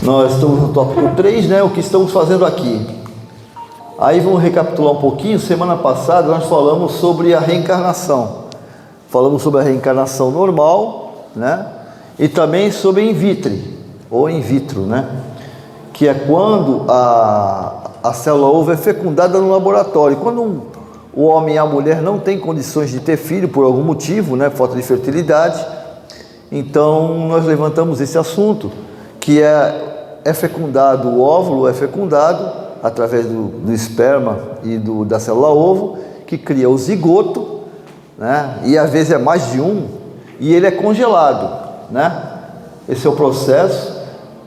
Nós estamos no tópico 3, né? O que estamos fazendo aqui. Aí vamos recapitular um pouquinho. Semana passada nós falamos sobre a reencarnação. Falamos sobre a reencarnação normal, né? E também sobre in vitro, ou in vitro, né? Que é quando a célula ovo é fecundada no laboratório. Quando o homem e a mulher não têm condições de ter filho por algum motivo, né? Falta de fertilidade. Então nós levantamos esse assunto, que é fecundado, o óvulo é fecundado através do esperma e da célula ovo, que cria o zigoto, né? E às vezes é mais de um, e ele é congelado, né? Esse é o processo,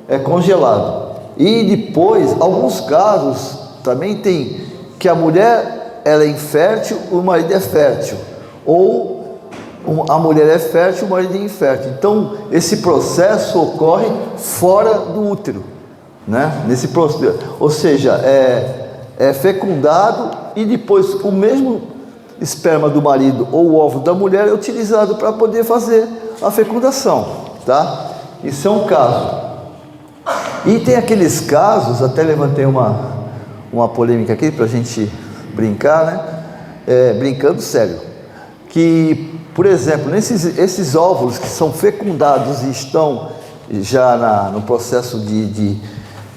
é congelado. E depois, alguns casos também tem que a mulher ela é infértil, o marido é fértil, ou a mulher é fértil, o marido é infértil. Então esse processo ocorre fora do útero, né? Nesse processo, ou seja, é fecundado e depois o mesmo esperma do marido ou o óvulo da mulher é utilizado para poder fazer a fecundação, tá? Isso é um caso. E tem aqueles casos, até levantei uma polêmica aqui para a gente brincar, né? Brincando sério, que, por exemplo, esses óvulos que são fecundados e estão já no processo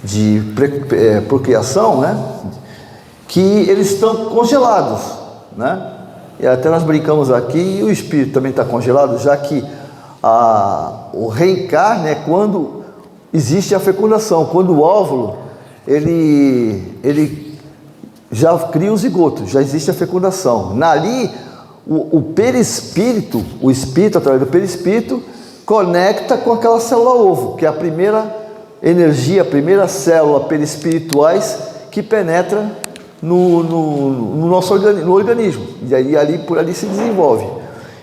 de procriação, né? Que eles estão congelados, né? E até nós brincamos aqui, e o espírito também está congelado, já que o reencarne é quando existe a fecundação, quando o óvulo ele já cria o zigoto, já existe a fecundação. Ali o perispírito, o espírito através do perispírito conecta com aquela célula ovo, que é a primeira energia, a primeira célula perispirituais que penetra no nosso organismo, e aí por ali se desenvolve.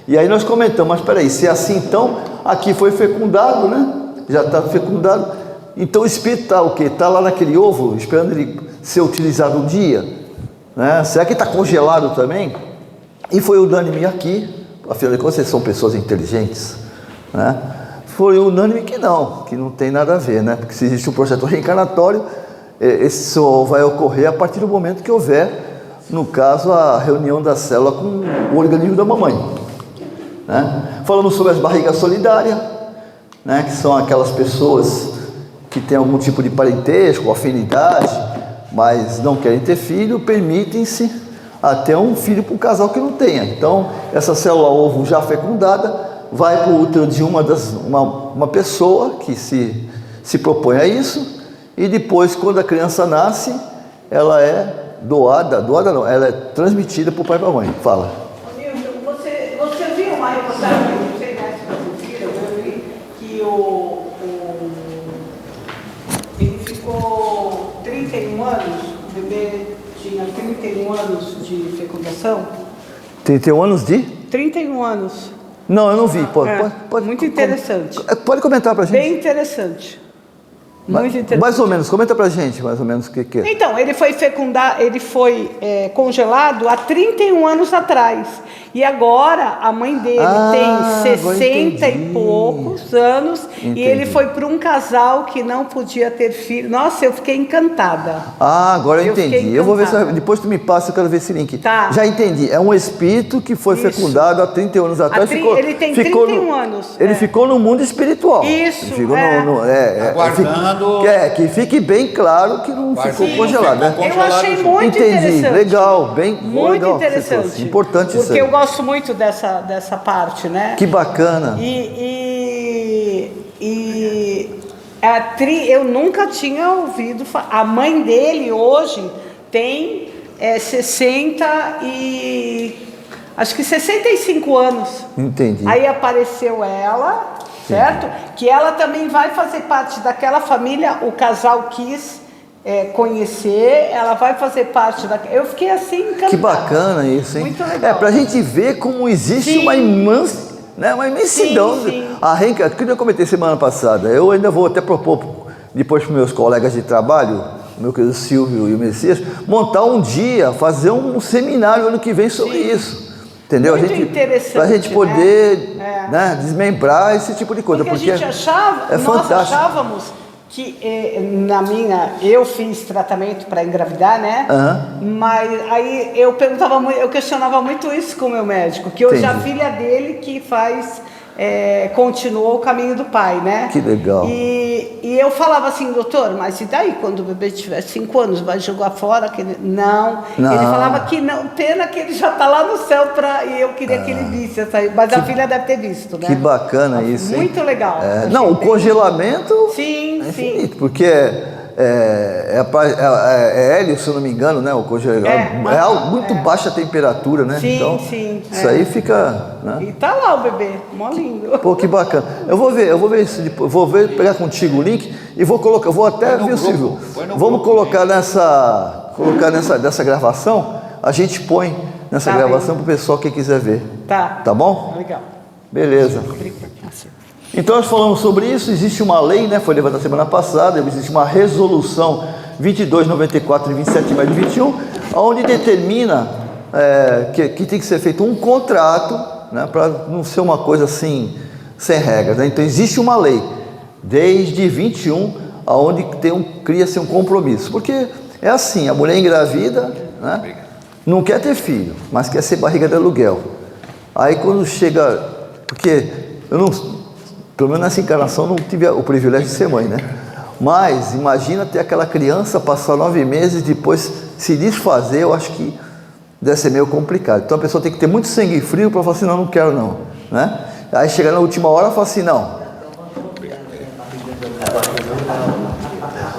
E aí nós comentamos, mas espera aí, se é assim, então aqui foi fecundado, né? Já está fecundado, então o espírito está o quê? Está lá naquele ovo, esperando ele ser utilizado um dia, né? Será que está congelado também? E foi unânime aqui, afinal de contas vocês são pessoas inteligentes, né? Foi unânime que não tem nada a ver, né? Porque se existe um projeto reencarnatório, esse só vai ocorrer a partir do momento que houver, no caso, a reunião da célula com o organismo da mamãe, né? Falamos sobre as barrigas solidárias, né? Que são aquelas pessoas que têm algum tipo de parentesco, afinidade, mas não querem ter filho, permitem-se até um filho para um casal que não tenha. Então, essa célula ovo já fecundada vai para o útero de uma pessoa que se propõe a isso, e depois, quando a criança nasce, ela é doada não, ela é transmitida para o pai e para a mãe. Fala. Nilton, você viu uma reportagem, não sei mais se vocês viram, eu vi que ele ficou 31 anos, o bebê tinha 31 anos de fecundação. 31 anos de? 31 anos. Não, eu não vi. Pode, muito interessante. Pode comentar para a gente. Bem interessante. Muito interessante. Mais ou menos, comenta pra gente, mais ou menos o que é. Então, ele foi congelado há 31 anos atrás. E agora a mãe dele tem 60 e poucos anos. Entendi. E ele foi para um casal que não podia ter filho. Nossa, eu fiquei encantada. Agora eu entendi. Eu vou ver se depois tu me passa, eu quero ver esse link. Tá. Já entendi. É um espírito que foi fecundado há 31 anos atrás. Ele tem 31 anos. Ele ficou no mundo espiritual. Isso. Ele ficou aguardando. Que fique bem claro que não ficou congelado, né? Eu achei muito interessante. Legal, muito legal, interessante. Importante isso. Porque eu gosto muito dessa parte, né? Que bacana. Eu nunca tinha ouvido falar. A mãe dele hoje tem 65 anos. Entendi. Aí apareceu ela, certo? Que ela também vai fazer parte daquela família, o casal quis conhecer, ela vai fazer parte da... Eu fiquei assim encantada. Que bacana isso, hein? Muito legal. Pra gente ver como existe uma imensidão. Sim. Que eu comentei semana passada, eu ainda vou até propor depois para meus colegas de trabalho, o meu querido Silvio e o Messias, montar um dia, fazer um seminário ano que vem sobre isso. Entendeu? Muito interessante. Para a gente poder desmembrar esse tipo de coisa. Porque a gente achava, é fantástico. Nós achávamos que eu fiz tratamento para engravidar, né? Mas aí eu questionava muito isso com o meu médico, que hoje a filha dele que continuou o caminho do pai, né? Que legal. E eu falava assim, doutor, mas e daí quando o bebê tiver 5 anos, vai jogar fora? Não. Ele falava que não, pena que ele já está lá no céu e eu queria que ele visse essa aí, mas a filha deve ter visto, né? Que bacana isso, hein? Muito legal. Não, o congelamento sim, é infinito, porque é hélio, se eu não me engano, né? O congelamento é algo muito baixa temperatura, né? Sim, então, sim. Isso aí fica... Né? E tá lá o bebê, mó lindo. Pô, que bacana. Eu vou ver isso depois, pegar contigo o link e vou até ver, Silvio. Vamos colocar nessa gravação, a gente põe nessa gravação para o pessoal que quiser ver. Tá bom? Legal. Beleza. Então nós falamos sobre isso, existe uma lei, né, foi levantada semana passada, existe uma resolução 2294 de 27 de maio de 21, onde determina que tem que ser feito um contrato, né, para não ser uma coisa assim, sem regras, né? Então existe uma lei, desde 21, onde cria-se um compromisso, porque é assim, a mulher engravida, né, não quer ter filho, mas quer ser barriga de aluguel. Aí quando chega, porque eu não... Pelo menos nessa encarnação não tive o privilégio de ser mãe, né? Mas imagina ter aquela criança passar 9 meses e depois se desfazer, eu acho que deve ser meio complicado. Então a pessoa tem que ter muito sangue frio para falar assim, não quero não, né? Aí chega na última hora e fala assim, não.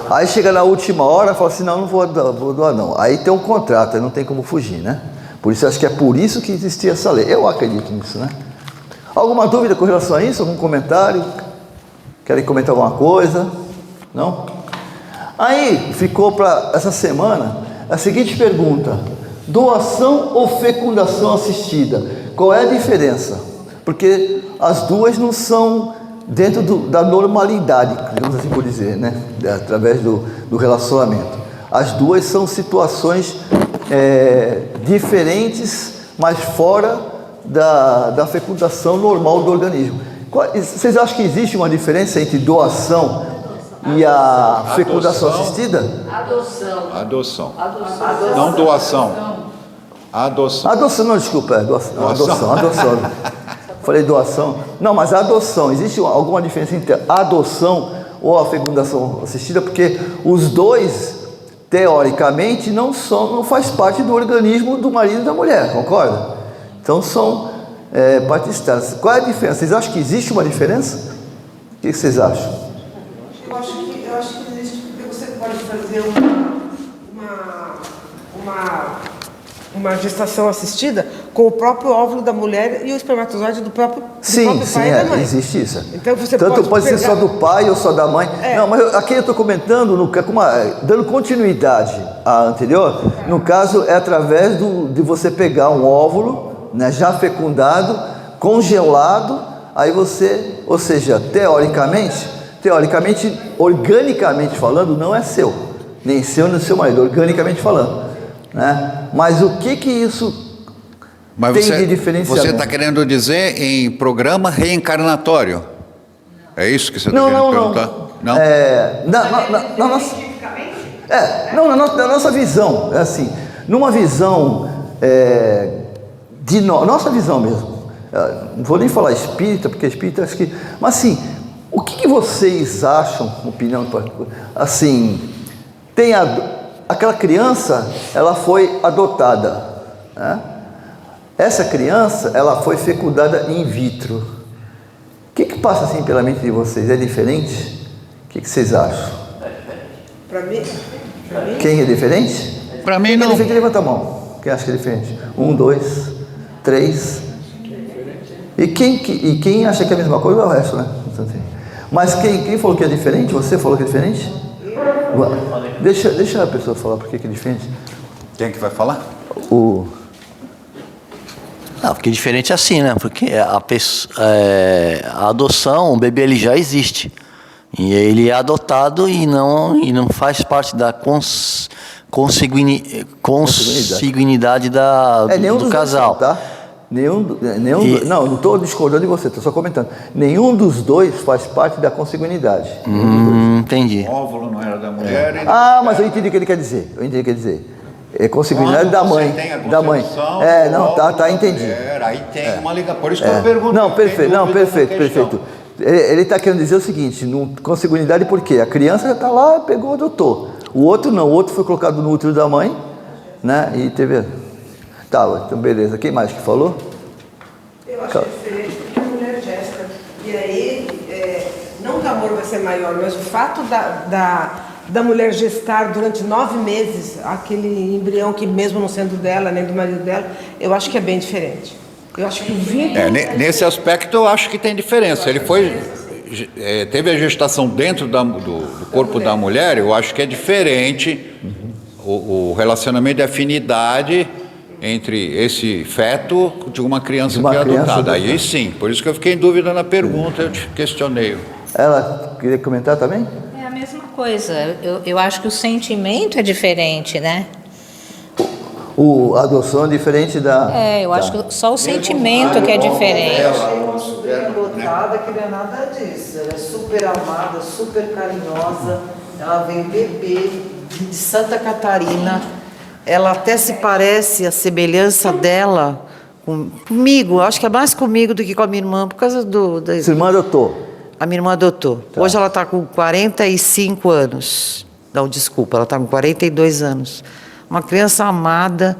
Aí chega na última hora e fala assim, não vou doar não. Aí tem um contrato, aí não tem como fugir, né? Por isso, acho que é por isso que existia essa lei. Eu acredito nisso, né? Alguma dúvida com relação a isso? Algum comentário? Querem comentar alguma coisa? Não? Aí ficou para essa semana a seguinte pergunta: doação ou fecundação assistida? Qual é a diferença? Porque as duas não são dentro da normalidade, digamos assim por dizer, né? Através do relacionamento. As duas são situações diferentes, mas fora da fecundação normal do organismo. Vocês acham que existe uma diferença entre doação e a fecundação assistida? Adoção. Não doação. Adoção, não, desculpa, adoção. Falei doação. Não, mas a adoção, existe alguma diferença entre a adoção ou a fecundação assistida? Porque os dois, teoricamente, não faz parte do organismo do marido e da mulher, concorda? Então são partes externas. Qual é a diferença? Vocês acham que existe uma diferença? O que vocês acham? Eu acho que existe, porque você pode fazer uma gestação assistida com o próprio óvulo da mulher e o espermatozoide do próprio pai e da mãe. Existe isso. Então você tanto pode ser só do pai ou só da mãe. Não, mas aqui eu estou comentando, dando continuidade à anterior. No caso, é através de você pegar um óvulo, né, já fecundado, congelado, aí você, ou seja, teoricamente, organicamente falando, não é seu, nem seu nem seu marido, organicamente falando, né? Mas o que isso tem de diferenciamento? Você está querendo dizer em programa reencarnatório? É isso que você está querendo perguntar? Não. Na nossa visão, é assim, numa visão nossa visão mesmo, não vou nem falar espírita, porque espírita acho que, mas assim, o que vocês acham, opinião, assim, tem aquela criança, ela foi adotada, né? Essa criança, ela foi fecundada in vitro. O que passa assim pela mente de vocês? É diferente? O que vocês acham? Para mim? Quem é diferente? Para mim não. Quem é diferente, levanta a mão. Quem acha que é diferente? 1, 2, 3. E quem acha que é a mesma coisa é o resto, né? Mas quem falou que é diferente? Você falou que é diferente? Deixa a pessoa falar por que é diferente. Quem que vai falar? Não, porque diferente é assim, né? Porque a adoção, o bebê ele já existe. E ele é adotado e não faz parte da consanguinidade do casal. Tá? Não, não estou discordando de você, estou só comentando. Nenhum dos dois faz parte da consanguinidade. Entendi. O óvulo não era da mulher. Mas eu entendi o que ele quer dizer. É consanguinidade da mãe. Tem a Da mãe. concepção, entendi. Aí tem uma ligação. Por isso que eu pergunto. Não, perfeito. Ele está querendo dizer o seguinte: consanguinidade por quê? A criança já está lá, pegou, adotou. O outro não, o outro foi colocado no útero da mãe, né? E teve. Tá, então beleza. Quem mais que falou? Eu acho diferente porque a mulher gesta. E aí, não que o amor vai ser maior, mas o fato da mulher gestar durante 9 meses aquele embrião que mesmo não sendo dela, nem do marido dela, eu acho que é bem diferente. Eu acho que o vínculo... Nesse aspecto eu acho que tem diferença. Ele teve a gestação dentro do corpo da mulher, eu acho que é diferente o relacionamento de afinidade entre esse feto de uma criança que é adotada. Aí sim, por isso que eu fiquei em dúvida na pergunta, eu te questionei. Ela queria comentar também? É a mesma coisa. Eu acho que o sentimento é diferente, né? A adoção é diferente da... Eu acho que só o sentimento que é diferente. Eu achei uma sobrinha adotada que não é nada disso. Ela é super amada, super carinhosa. Ela veio bebê de Santa Catarina. Ela até se parece, a semelhança dela comigo. Acho que é mais comigo do que com a minha irmã, por causa Sua irmã adotou? A minha irmã adotou. Tá. Hoje ela está com 45 anos. Não, desculpa, ela está com 42 anos. Uma criança amada,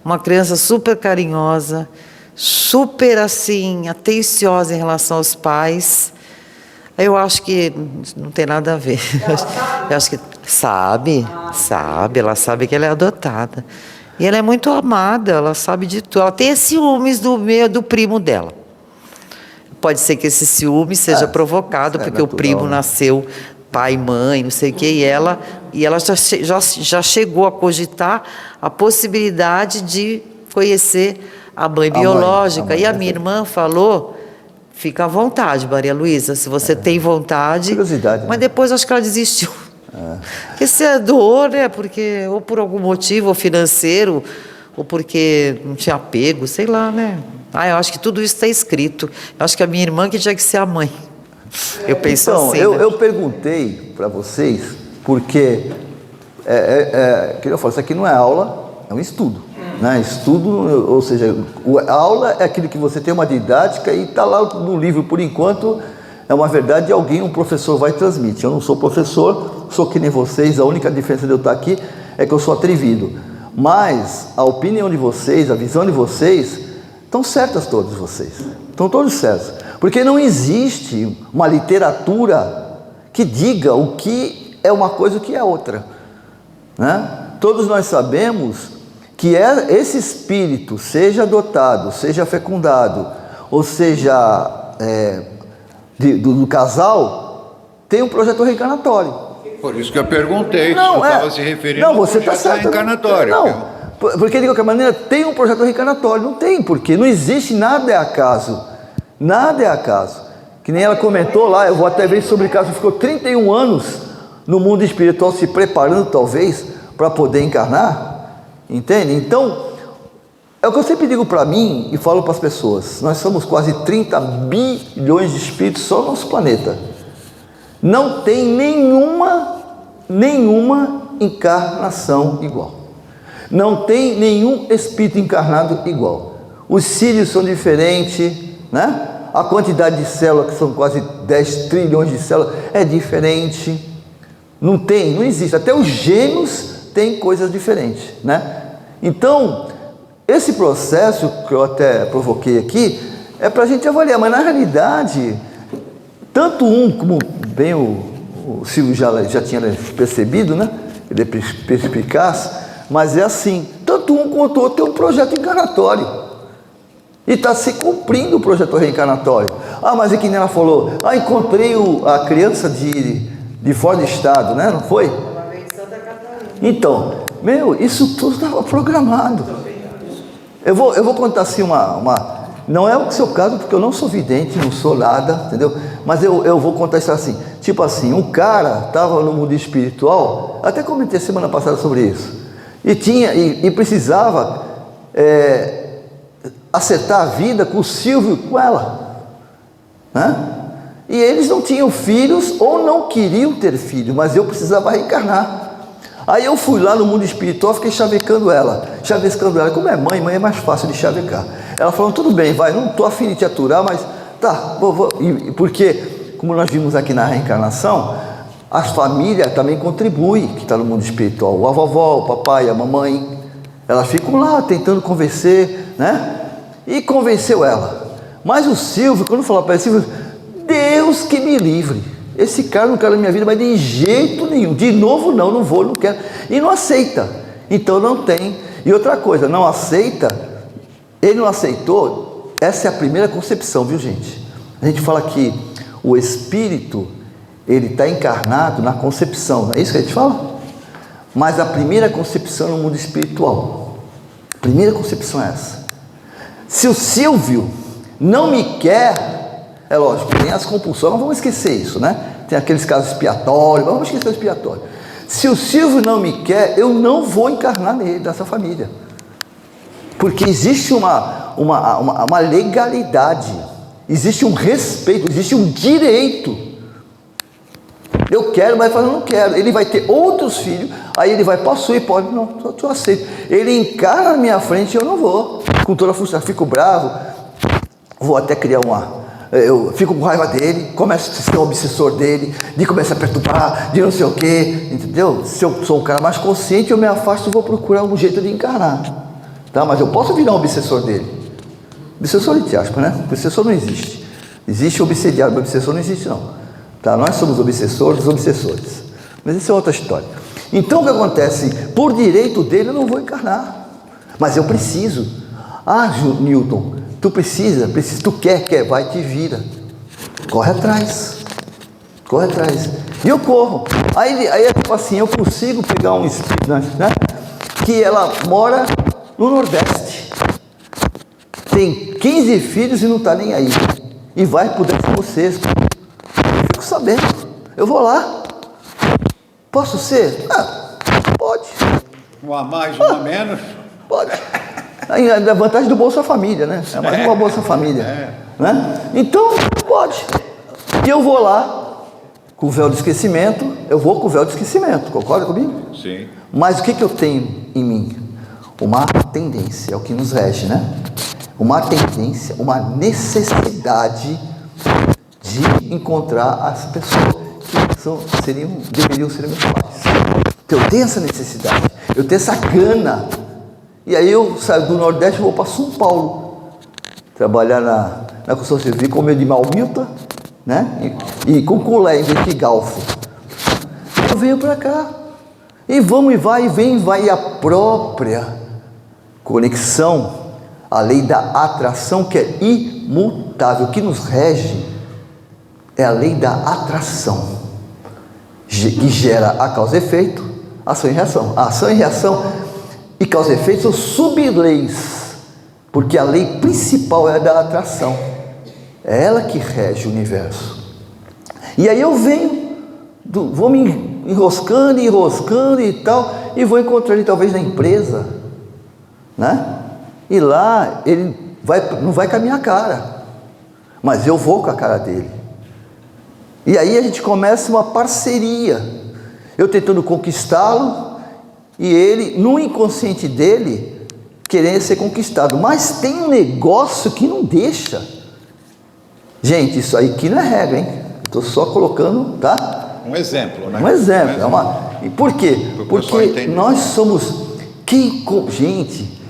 uma criança super carinhosa, super, assim, atenciosa em relação aos pais. Eu acho que não tem nada a ver. Eu acho que sabe, ela sabe que ela é adotada. E ela é muito amada, ela sabe de tudo. Ela tem ciúmes do primo dela. Pode ser que esse ciúme seja provocado, porque natural, o primo nasceu pai, mãe, não sei o quê, e ela já chegou a cogitar a possibilidade de conhecer a mãe biológica. E a minha irmã falou... Fica à vontade, Maria Luísa, se você tem vontade. Curiosidade. Mas depois acho que ela desistiu. Porque se é dor, né? Porque, ou por algum motivo, ou financeiro, ou porque não tinha apego, sei lá, né? Eu acho que tudo isso está escrito. Eu acho que a minha irmã que tinha que ser a mãe. Eu penso então, assim. Eu perguntei para vocês, porque, que eu falo, isso aqui não é aula, é um estudo. Né? Estudo, ou seja, a aula é aquilo que você tem uma didática e está lá no livro, por enquanto, é uma verdade de alguém, um professor vai transmitir. Eu não sou professor, sou que nem vocês, a única diferença de eu estar aqui é que eu sou atrevido. Mas a opinião de vocês, a visão de vocês, estão certas todos vocês, estão todos certos. Porque não existe uma literatura que diga o que é uma coisa e o que é outra. Né? Todos nós sabemos que esse espírito, seja adotado, seja fecundado, ou seja, do casal, tem um projeto reencarnatório. Por isso que eu perguntei, se você estava se referindo ao projeto reencarnatório. Não, porque de qualquer maneira tem um projeto reencarnatório, não tem, porque não existe, nada é acaso, nada é acaso. Que nem ela comentou lá, eu vou até ver sobre o caso, ficou 31 anos no mundo espiritual se preparando talvez para poder encarnar. Entende? Então, é o que eu sempre digo para mim e falo para as pessoas. Nós somos quase 30 bilhões de espíritos só no nosso planeta. Não tem nenhuma encarnação igual. Não tem nenhum espírito encarnado igual. Os cílios são diferentes, né? A quantidade de células, que são quase 10 trilhões de células, é diferente. Não existe. Até os gêmeos têm coisas diferentes, né? Então, esse processo que eu até provoquei aqui é para a gente avaliar, mas na realidade, tanto como bem o Silvio já tinha percebido, né? Ele é perspicaz, mas é assim, tanto um quanto o outro tem um projeto encarnatório. E está se cumprindo o projeto reencarnatório. Mas é que nem ela falou, encontrei a criança de fora de estado, né? Não foi? Ela veio de Santa Catarina. Então, isso tudo estava programado. Eu vou contar assim não é o seu caso, porque eu não sou vidente, não sou nada, entendeu? Mas eu vou contar isso assim, tipo assim, um cara estava no mundo espiritual, até comentei semana passada sobre isso, e precisava acertar a vida com o Silvio, com ela, né? E eles não tinham filhos ou não queriam ter filho, mas eu precisava reencarnar. Aí eu fui lá no mundo espiritual, fiquei chavecando ela. Como é mãe é mais fácil de chavecar. Ela falou, tudo bem, vai, não estou afim de te aturar, mas tá, vou. Porque, como nós vimos aqui na reencarnação, a família também contribui, que está no mundo espiritual. A vovó, o papai, a mamãe, elas ficam lá tentando convencer, né? E convenceu ela. Mas o Silvio, quando falou para ele, Silvio, Deus que me livre. Esse cara não quer na minha vida, mas de jeito nenhum. De novo não vou, não quero. E não aceita. Então não tem. E outra coisa, não aceita, ele não aceitou, essa é a primeira concepção, viu gente? A gente fala que o espírito, ele está encarnado na concepção, não é isso que a gente fala? Mas a primeira concepção no mundo espiritual. A primeira concepção é essa. Se o Silvio não me quer, é lógico, tem as compulsões, não vamos esquecer isso, né? Tem aqueles casos expiatórios, vamos esquecer o expiatório. Se o Silvio não me quer, eu não vou encarnar nele, dessa família. Porque existe uma legalidade, existe um respeito, existe um direito. Eu quero, mas eu não quero. Ele vai ter outros filhos, aí ele vai possuir, pode, não, eu aceito. Ele encarna na minha frente e eu não vou. Com toda a frustração, fico bravo, vou até criar eu fico com raiva dele, começo a ser um obsessor dele, de começar a perturbar, de não sei o quê, entendeu? Se eu sou um cara mais consciente, eu me afasto e vou procurar um jeito de encarnar, tá? Mas eu posso virar um obsessor dele. Obsessor entre aspas, né? Obsessor não existe. Existe obsediado, mas obsessor não existe não. Tá? Nós somos obsessores dos obsessores. Mas isso é outra história. Então o que acontece? Por direito dele eu não vou encarnar. Mas eu preciso. Newton, tu precisa, tu quer, vai, te vira. Corre atrás. E eu corro. Aí é tipo assim, eu consigo pegar um espírito, né? Que ela mora no Nordeste. Tem 15 filhos e não está nem aí. E vai para o 16º. Eu fico sabendo. Eu vou lá. Posso ser? Pode. Um a mais, um a menos. Pode. A vantagem do Bolsa Família, né? É mais uma Bolsa Família. Né? Então, pode. E eu vou lá com o véu do esquecimento. Eu vou com o véu do esquecimento. Concorda comigo? Sim. Mas o que eu tenho em mim? Uma tendência, é o que nos rege, né? Uma tendência, uma necessidade de encontrar as pessoas que deveriam ser meus pais. Então, eu tenho essa necessidade, eu tenho essa gana. E aí eu saio do Nordeste e vou para São Paulo, trabalhar na construção civil com medo de malmilta, né? E com culé em vez de galfo. Eu venho para cá. E vamos, e vai, e vem, vai. E a própria conexão, a lei da atração, que é imutável, que nos rege, é a lei da atração, que gera a causa e efeito, ação e reação. A ação e reação e causa e efeito são sub-leis, porque a lei principal é a da atração, é ela que rege o universo. E aí eu venho, vou me enroscando e tal, e vou encontrar ele talvez na empresa, né? E lá ele não vai com a minha cara, mas eu vou com a cara dele. E aí a gente começa uma parceria, eu tentando conquistá-lo e ele, no inconsciente dele, querendo ser conquistado. Mas tem um negócio que não deixa. Gente, isso aí que não é regra, hein? Estou só colocando, tá? Um exemplo, né? Um exemplo. E por quê? Porque nós somos... Gente,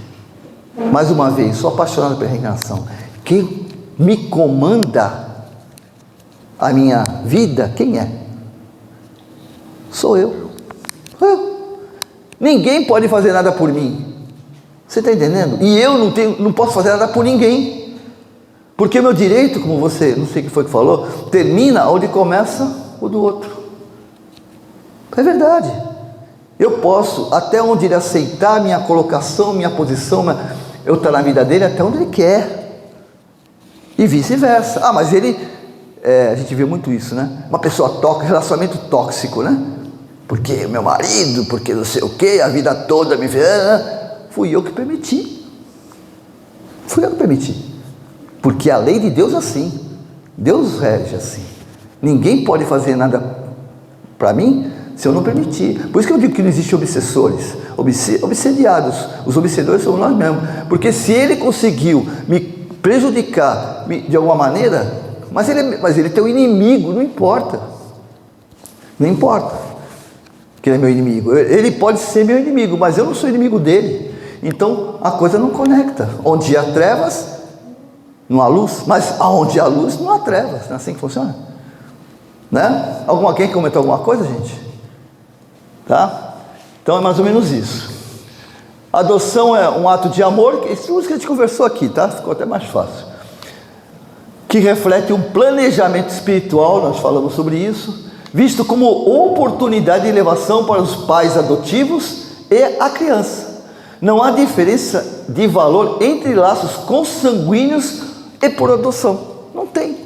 mais uma vez, sou apaixonado pela reencarnação. Quem me comanda a minha vida, quem é? Sou eu. Ninguém pode fazer nada por mim. Você está entendendo? E eu não posso fazer nada por ninguém. Porque o meu direito, como você, não sei o que foi que falou, termina onde começa o do outro. É verdade. Eu posso, até onde ele aceitar minha colocação, minha posição, eu estou na vida dele até onde ele quer. E vice-versa. Mas ele, a gente vê muito isso, né? Uma pessoa tóxica, relacionamento tóxico, né? Porque meu marido, porque não sei o quê, a vida toda me fez. Fui eu que permiti. Fui eu que permiti. Porque a lei de Deus é assim. Deus rege assim. Ninguém pode fazer nada para mim se eu não permitir. Por isso que eu digo que não existem obsessores, obsediados. Os obsedores somos nós mesmos. Porque se ele conseguiu me prejudicar de alguma maneira, mas ele tem um inimigo, não importa. Não importa que ele é meu inimigo. Ele pode ser meu inimigo, mas eu não sou inimigo dele. Então a coisa não conecta. Onde há trevas, não há luz. Mas aonde há luz, não há trevas. Não é assim que funciona? Né? Alguém comentou alguma coisa, gente? Tá? Então é mais ou menos isso. A adoção é um ato de amor, isso que a gente conversou aqui, tá? Ficou até mais fácil. Que reflete um planejamento espiritual, nós falamos sobre isso, visto como oportunidade de elevação para os pais adotivos e a criança. Não há diferença de valor entre laços consanguíneos e por adoção. Não tem.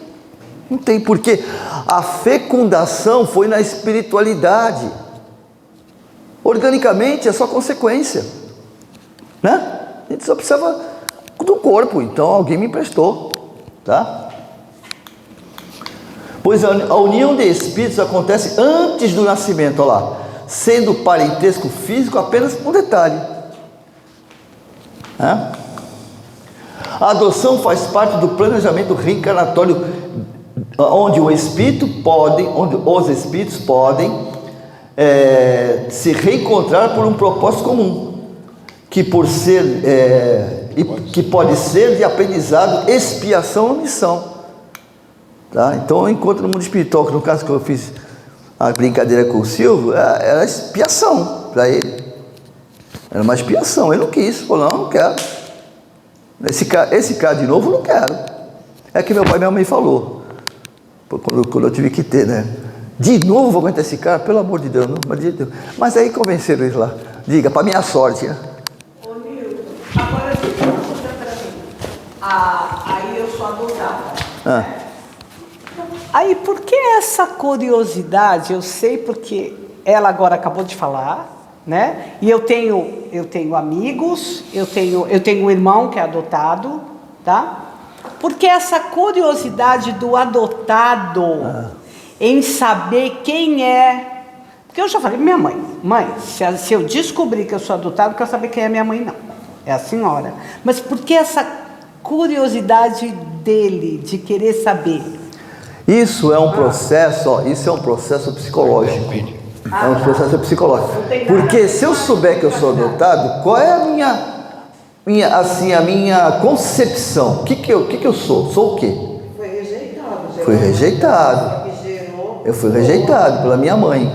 Não tem, porque a fecundação foi na espiritualidade. Organicamente é só consequência, né? A gente só precisava do corpo, então alguém me emprestou, tá? Pois a união de espíritos acontece antes do nascimento, olha lá, sendo parentesco físico apenas um detalhe, né? A adoção faz parte do planejamento reencarnatório, onde os espíritos podem se reencontrar por um propósito comum, que pode ser de aprendizado, expiação ou missão, tá? Então eu encontro no mundo espiritual, que no caso que eu fiz a brincadeira com o Silvio, era expiação para ele, era uma expiação. Ele não quis, falou: não quero, esse cara de novo eu não quero. É que meu pai e minha mãe falou, quando eu tive que ter, né? De novo vou aguentar esse cara, pelo amor de Deus, não, mas aí convenceram eles lá. Diga, para minha sorte, né? Ô Nilton, agora você pergunta para mim. Aí eu sou adotada. Aí por que essa curiosidade? Eu sei porque ela agora acabou de falar, né? E eu tenho amigos, eu tenho um irmão que é adotado, tá? Porque essa curiosidade do adotado em saber quem é. Porque eu já falei, minha mãe, se eu descobrir que eu sou adotado, eu quero saber quem é minha mãe, não. É a senhora. Mas por que essa curiosidade dele, de querer saber? Isso é um processo, isso é um processo psicológico. É um processo psicológico. Porque se eu souber que eu sou adotado, qual é a minha concepção? O que eu sou? Sou o quê? Foi rejeitado. Fui rejeitado. Eu fui rejeitado pela minha mãe.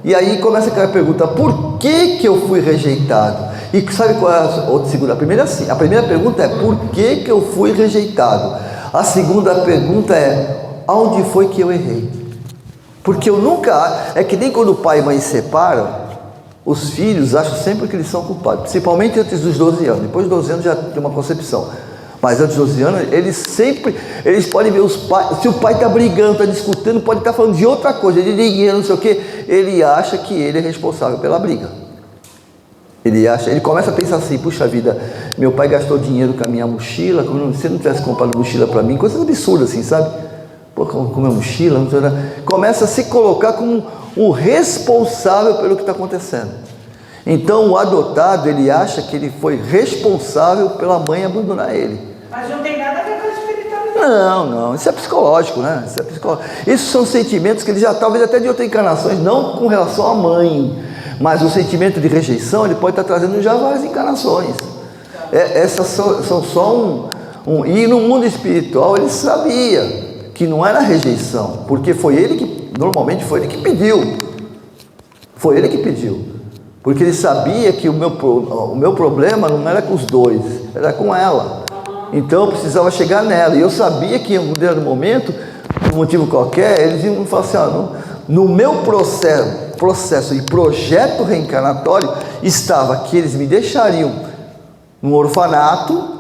E aí começa aquela pergunta: por que eu fui rejeitado? E sabe qual é a outra segunda? A primeira pergunta é: por que eu fui rejeitado? A segunda pergunta é: aonde foi que eu errei? Porque eu nunca... É que nem quando o pai e mãe se separam, os filhos acham sempre que eles são culpados, principalmente antes dos 12 anos. Depois dos 12 anos já tem uma concepção. Mas antes dos 12 anos, eles podem ver os pais. Se o pai está brigando, está discutindo, pode estar falando de outra coisa, de dinheiro, não sei o quê. Ele acha que ele é responsável pela briga. Ele começa a pensar assim: puxa vida, meu pai gastou dinheiro com a minha mochila, como se ele não tivesse comprado mochila para mim, coisas absurdas assim, sabe? Pô, com a minha mochila, não sei nada. Começa a se colocar como o responsável pelo que está acontecendo. Então o adotado, ele acha que ele foi responsável pela mãe abandonar ele. Mas não tem nada a ver com a espiritualidade. Não, isso é psicológico, né? Isso é psicológico. Esses são sentimentos que ele já, talvez até de outras encarnações, não com relação à mãe, mas o sentimento de rejeição, ele pode estar trazendo já várias encarnações. Essas são só e no mundo espiritual ele sabia que não era rejeição, porque normalmente foi ele que pediu. Foi ele que pediu. Porque ele sabia que o meu problema não era com os dois, era com ela. Então eu precisava chegar nela. E eu sabia que em um determinado momento, por um motivo qualquer, eles iam falar assim: no meu processo e projeto reencarnatório estava que eles me deixariam num orfanato,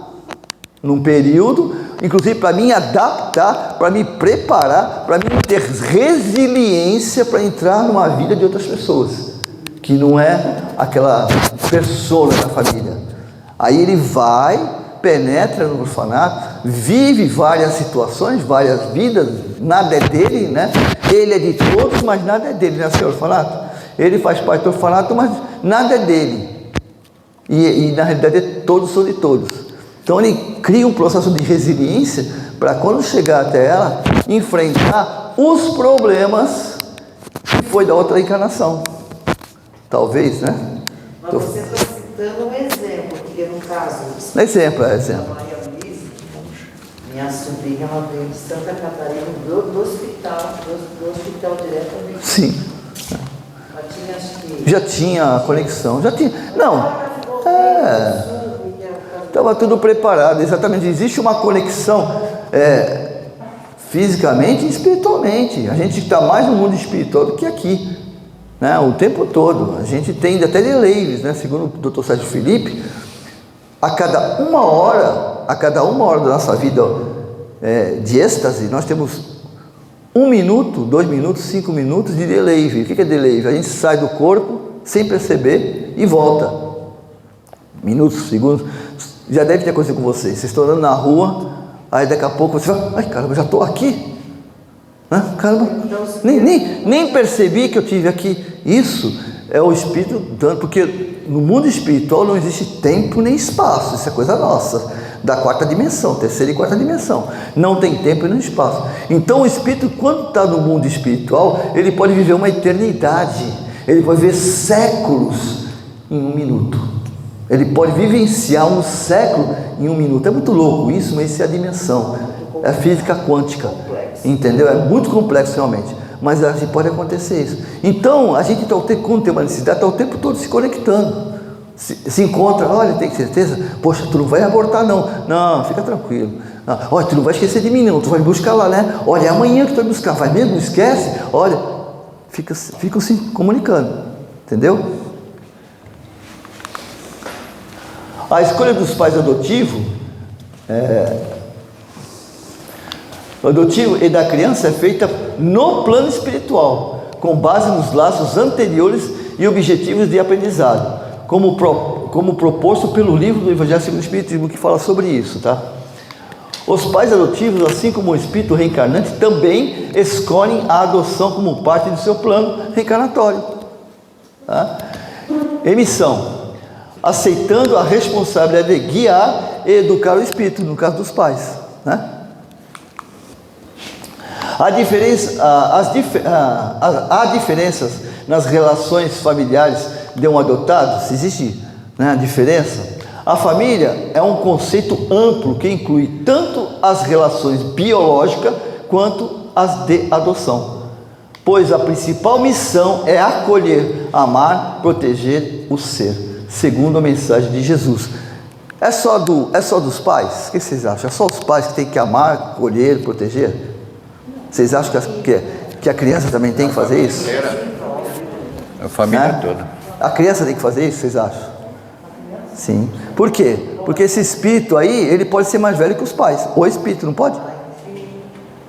num período, inclusive para me adaptar, para me preparar, para me ter resiliência para entrar numa vida de outras pessoas, que não é aquela persona da família. Aí ele vai penetra no orfanato, vive várias situações, várias vidas, nada é dele, né? Ele é de todos, mas nada é dele, né, senhor orfanato? Ele faz parte do orfanato, mas nada é dele. E na realidade todos são de todos. Então ele cria um processo de resiliência para quando chegar até ela, enfrentar os problemas que foi da outra encarnação. Talvez, né? Mas você está citando um exemplo, porque no caso... Exemplo. Maria Luísa, minha sobrinha, ela veio de Santa Catarina, do hospital diretamente. Sim. Ela tinha, acho que... Já tinha conexão, já tinha... Não, estava tudo preparado, exatamente. Existe uma conexão fisicamente e espiritualmente. A gente está mais no mundo espiritual do que aqui, né? O tempo todo. A gente tem até delays, né? Segundo o Dr. Sérgio Felipe, a cada uma hora da nossa vida de êxtase, nós temos 1 minuto, 2 minutos, 5 minutos de delay. O que é delay? A gente sai do corpo sem perceber e volta. Minutos, segundos. Já deve ter acontecido com vocês. Vocês estão andando na rua, aí daqui a pouco você fala, ai caramba, eu já estou aqui. Caramba, nem percebi que eu tive aqui. Isso é o Espírito dando, porque no mundo espiritual não existe tempo nem espaço. Isso é coisa nossa, da 4ª dimensão, 3ª e 4ª dimensão. Não tem tempo e nem espaço. Então o Espírito, quando está no mundo espiritual, ele pode viver uma eternidade. Ele pode viver séculos em 1 minuto. Ele pode vivenciar um século em 1 minuto. É muito louco isso, mas isso é a dimensão. É a física quântica. Entendeu? É muito complexo realmente. Mas a gente pode acontecer isso. Então, a gente quando tem uma necessidade, está o tempo todo se conectando. Se encontra, olha, tem certeza? Poxa, tu não vai abortar não. Não, fica tranquilo. Não, olha, tu não vai esquecer de mim não, tu vai me buscar lá, né? Olha, é amanhã que tu vai me buscar, vai mesmo? Não esquece? Olha, ficam se comunicando. Entendeu? A escolha dos pais adotivos e da criança é feita no plano espiritual, com base nos laços anteriores e objetivos de aprendizado, como proposto pelo livro do Evangelho segundo o Espiritismo, que fala sobre isso, tá? Os pais adotivos, assim como o espírito reencarnante, também escolhem a adoção como parte do seu plano reencarnatório, tá? Emissão: aceitando a responsabilidade de guiar e educar o espírito, no caso dos pais, né? Há diferenças nas relações familiares de um adotado? Se existe, né, a diferença? A família é um conceito amplo que inclui tanto as relações biológicas quanto as de adoção, pois a principal missão é acolher, amar, proteger o ser, segundo a mensagem de Jesus. É só dos pais? O que vocês acham? É só os pais que têm que amar, acolher, proteger? Vocês acham que a criança também tem que fazer isso? A família toda. A criança tem que fazer isso, vocês acham? Sim. Por quê? Porque esse espírito aí, ele pode ser mais velho que os pais. O espírito, não pode?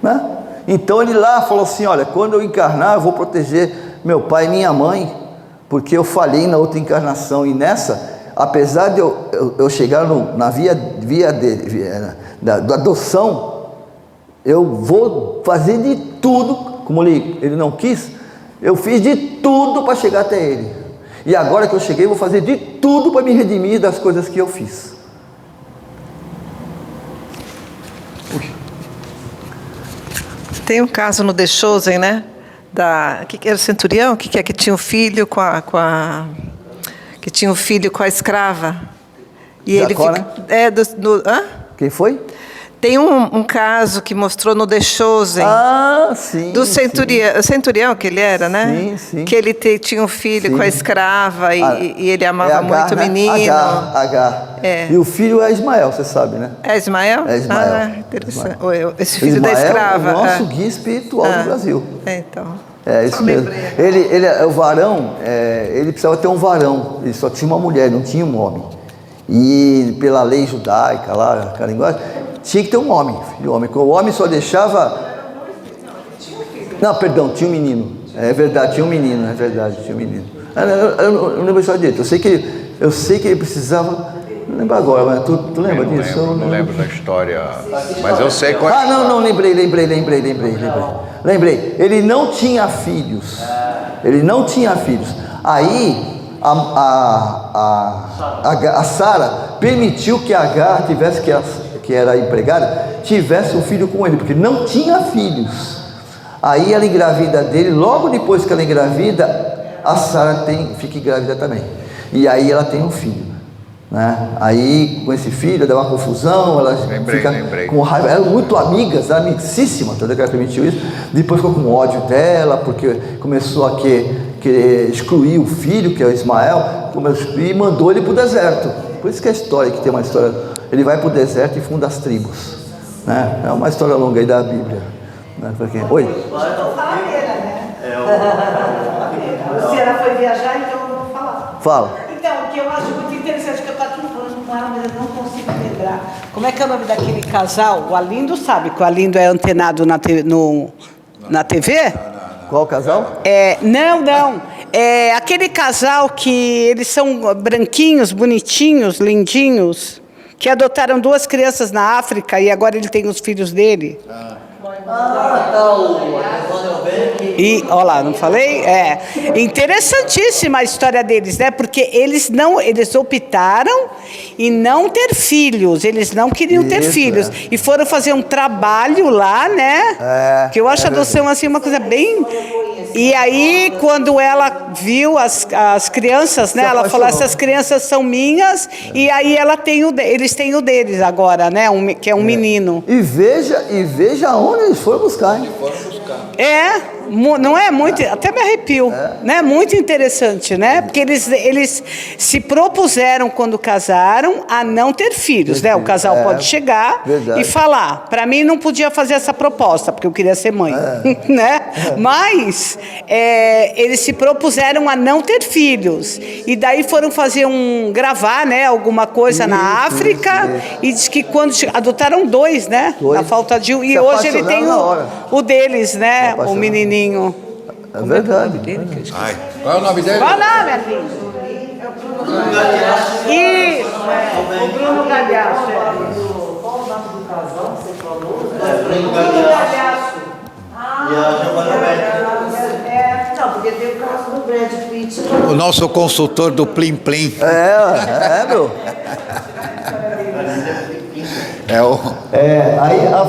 Né? Então ele lá falou assim, olha, quando eu encarnar, eu vou proteger meu pai e minha mãe, porque eu falhei na outra encarnação. E nessa, apesar de eu chegar na via da adoção, eu vou fazer de tudo, como ele não quis, eu fiz de tudo para chegar até ele. E agora que eu cheguei, eu vou fazer de tudo para me redimir das coisas que eu fiz. Tem um caso no The Chosen, né? Que era o centurião, que tinha um filho que tinha um filho com a escrava. E Jacó, ele fica, né? Quem foi? Tem um caso que mostrou no The Chosen. Ah, sim. Do centurião que ele era, né? Sim, sim. Que ele tinha um filho, sim, com a escrava e ele amava Agar, muito, né, o menino. Agar. E o filho é Ismael, você sabe, né? É Ismael? É Ismael. Ah, interessante. Ismael. Esse filho da É escrava. o nosso guia espiritual do Brasil. Então. É isso mesmo. Ele o varão, ele precisava ter um varão. Ele só tinha uma mulher, não tinha um homem. E pela lei judaica lá, aquela linguagem, tinha que ter um homem, filho homem. O homem só deixava... Não, perdão, tinha um menino. É verdade, tinha um menino, é verdade, tinha um menino. Eu não lembro só direito. Eu sei que ele precisava... lembro agora, mas tu lembra Eu disso? não lembro da história, mas eu sei qual é. Ah, não, lembrei. Lembrei. Ele não tinha filhos. Aí a Sara permitiu que Agar tivesse, que era empregada, tivesse um filho com ele, porque não tinha filhos. Aí ela engravida dele, logo depois que ela engravida, a Sara fica grávida também. E aí ela tem um filho, né? Aí com esse filho dá uma confusão, ela fica com raiva. Eram muito amigas, amicíssimas, tanto que ela permitiu isso. Depois ficou com ódio dela, porque começou a querer excluir o filho, que é o Ismael, e mandou ele para o deserto. Por isso que a história, que tem uma história, ele vai para o deserto e funda as tribos, né? É uma história longa aí da Bíblia, né? Oi? Se ela foi viajar, então eu vou falar. Fala. Então, o que eu acho muito interessante, que eu estou aqui falando com ela, mas eu não consigo lembrar. Como é que é o nome daquele casal? O Alindo sabe que o Alindo é antenado na TV? Qual casal? Não. É aquele casal que eles são branquinhos, bonitinhos, lindinhos, que adotaram 2 crianças na África e agora ele tem os filhos dele. E, olha lá, não falei? Interessantíssima a história deles, né? Porque eles optaram em não ter filhos, eles não queriam ter filhos. E foram fazer um trabalho lá, né? Que eu acho a adoção assim uma coisa bem... E aí, quando ela viu as crianças, né? Ela falou, essas crianças são minhas, e aí eles têm o deles agora, né? Que é um menino. E veja onde eles foram buscar, hein? Não é muito, até me arrepio, né? Muito interessante, né? Porque eles se propuseram quando casaram a não ter filhos, né? O casal pode chegar e falar, para mim não podia fazer essa proposta, porque eu queria ser mãe, né? Mas eles se propuseram a não ter filhos e daí foram gravar, né? Alguma coisa na África e diz que quando adotaram 2, né? Na falta de um, e hoje ele tem o deles, né? O menininho. É verdade. Qual é o nome dele? Vai lá, minha filha. E o Bruno Galhaço. Qual o nome do casal que você falou? Bruno Galhaço. E a Giovanna Não, porque tem o caso do Brad Pitt. O nosso consultor do Plim Plim. Meu. Aí a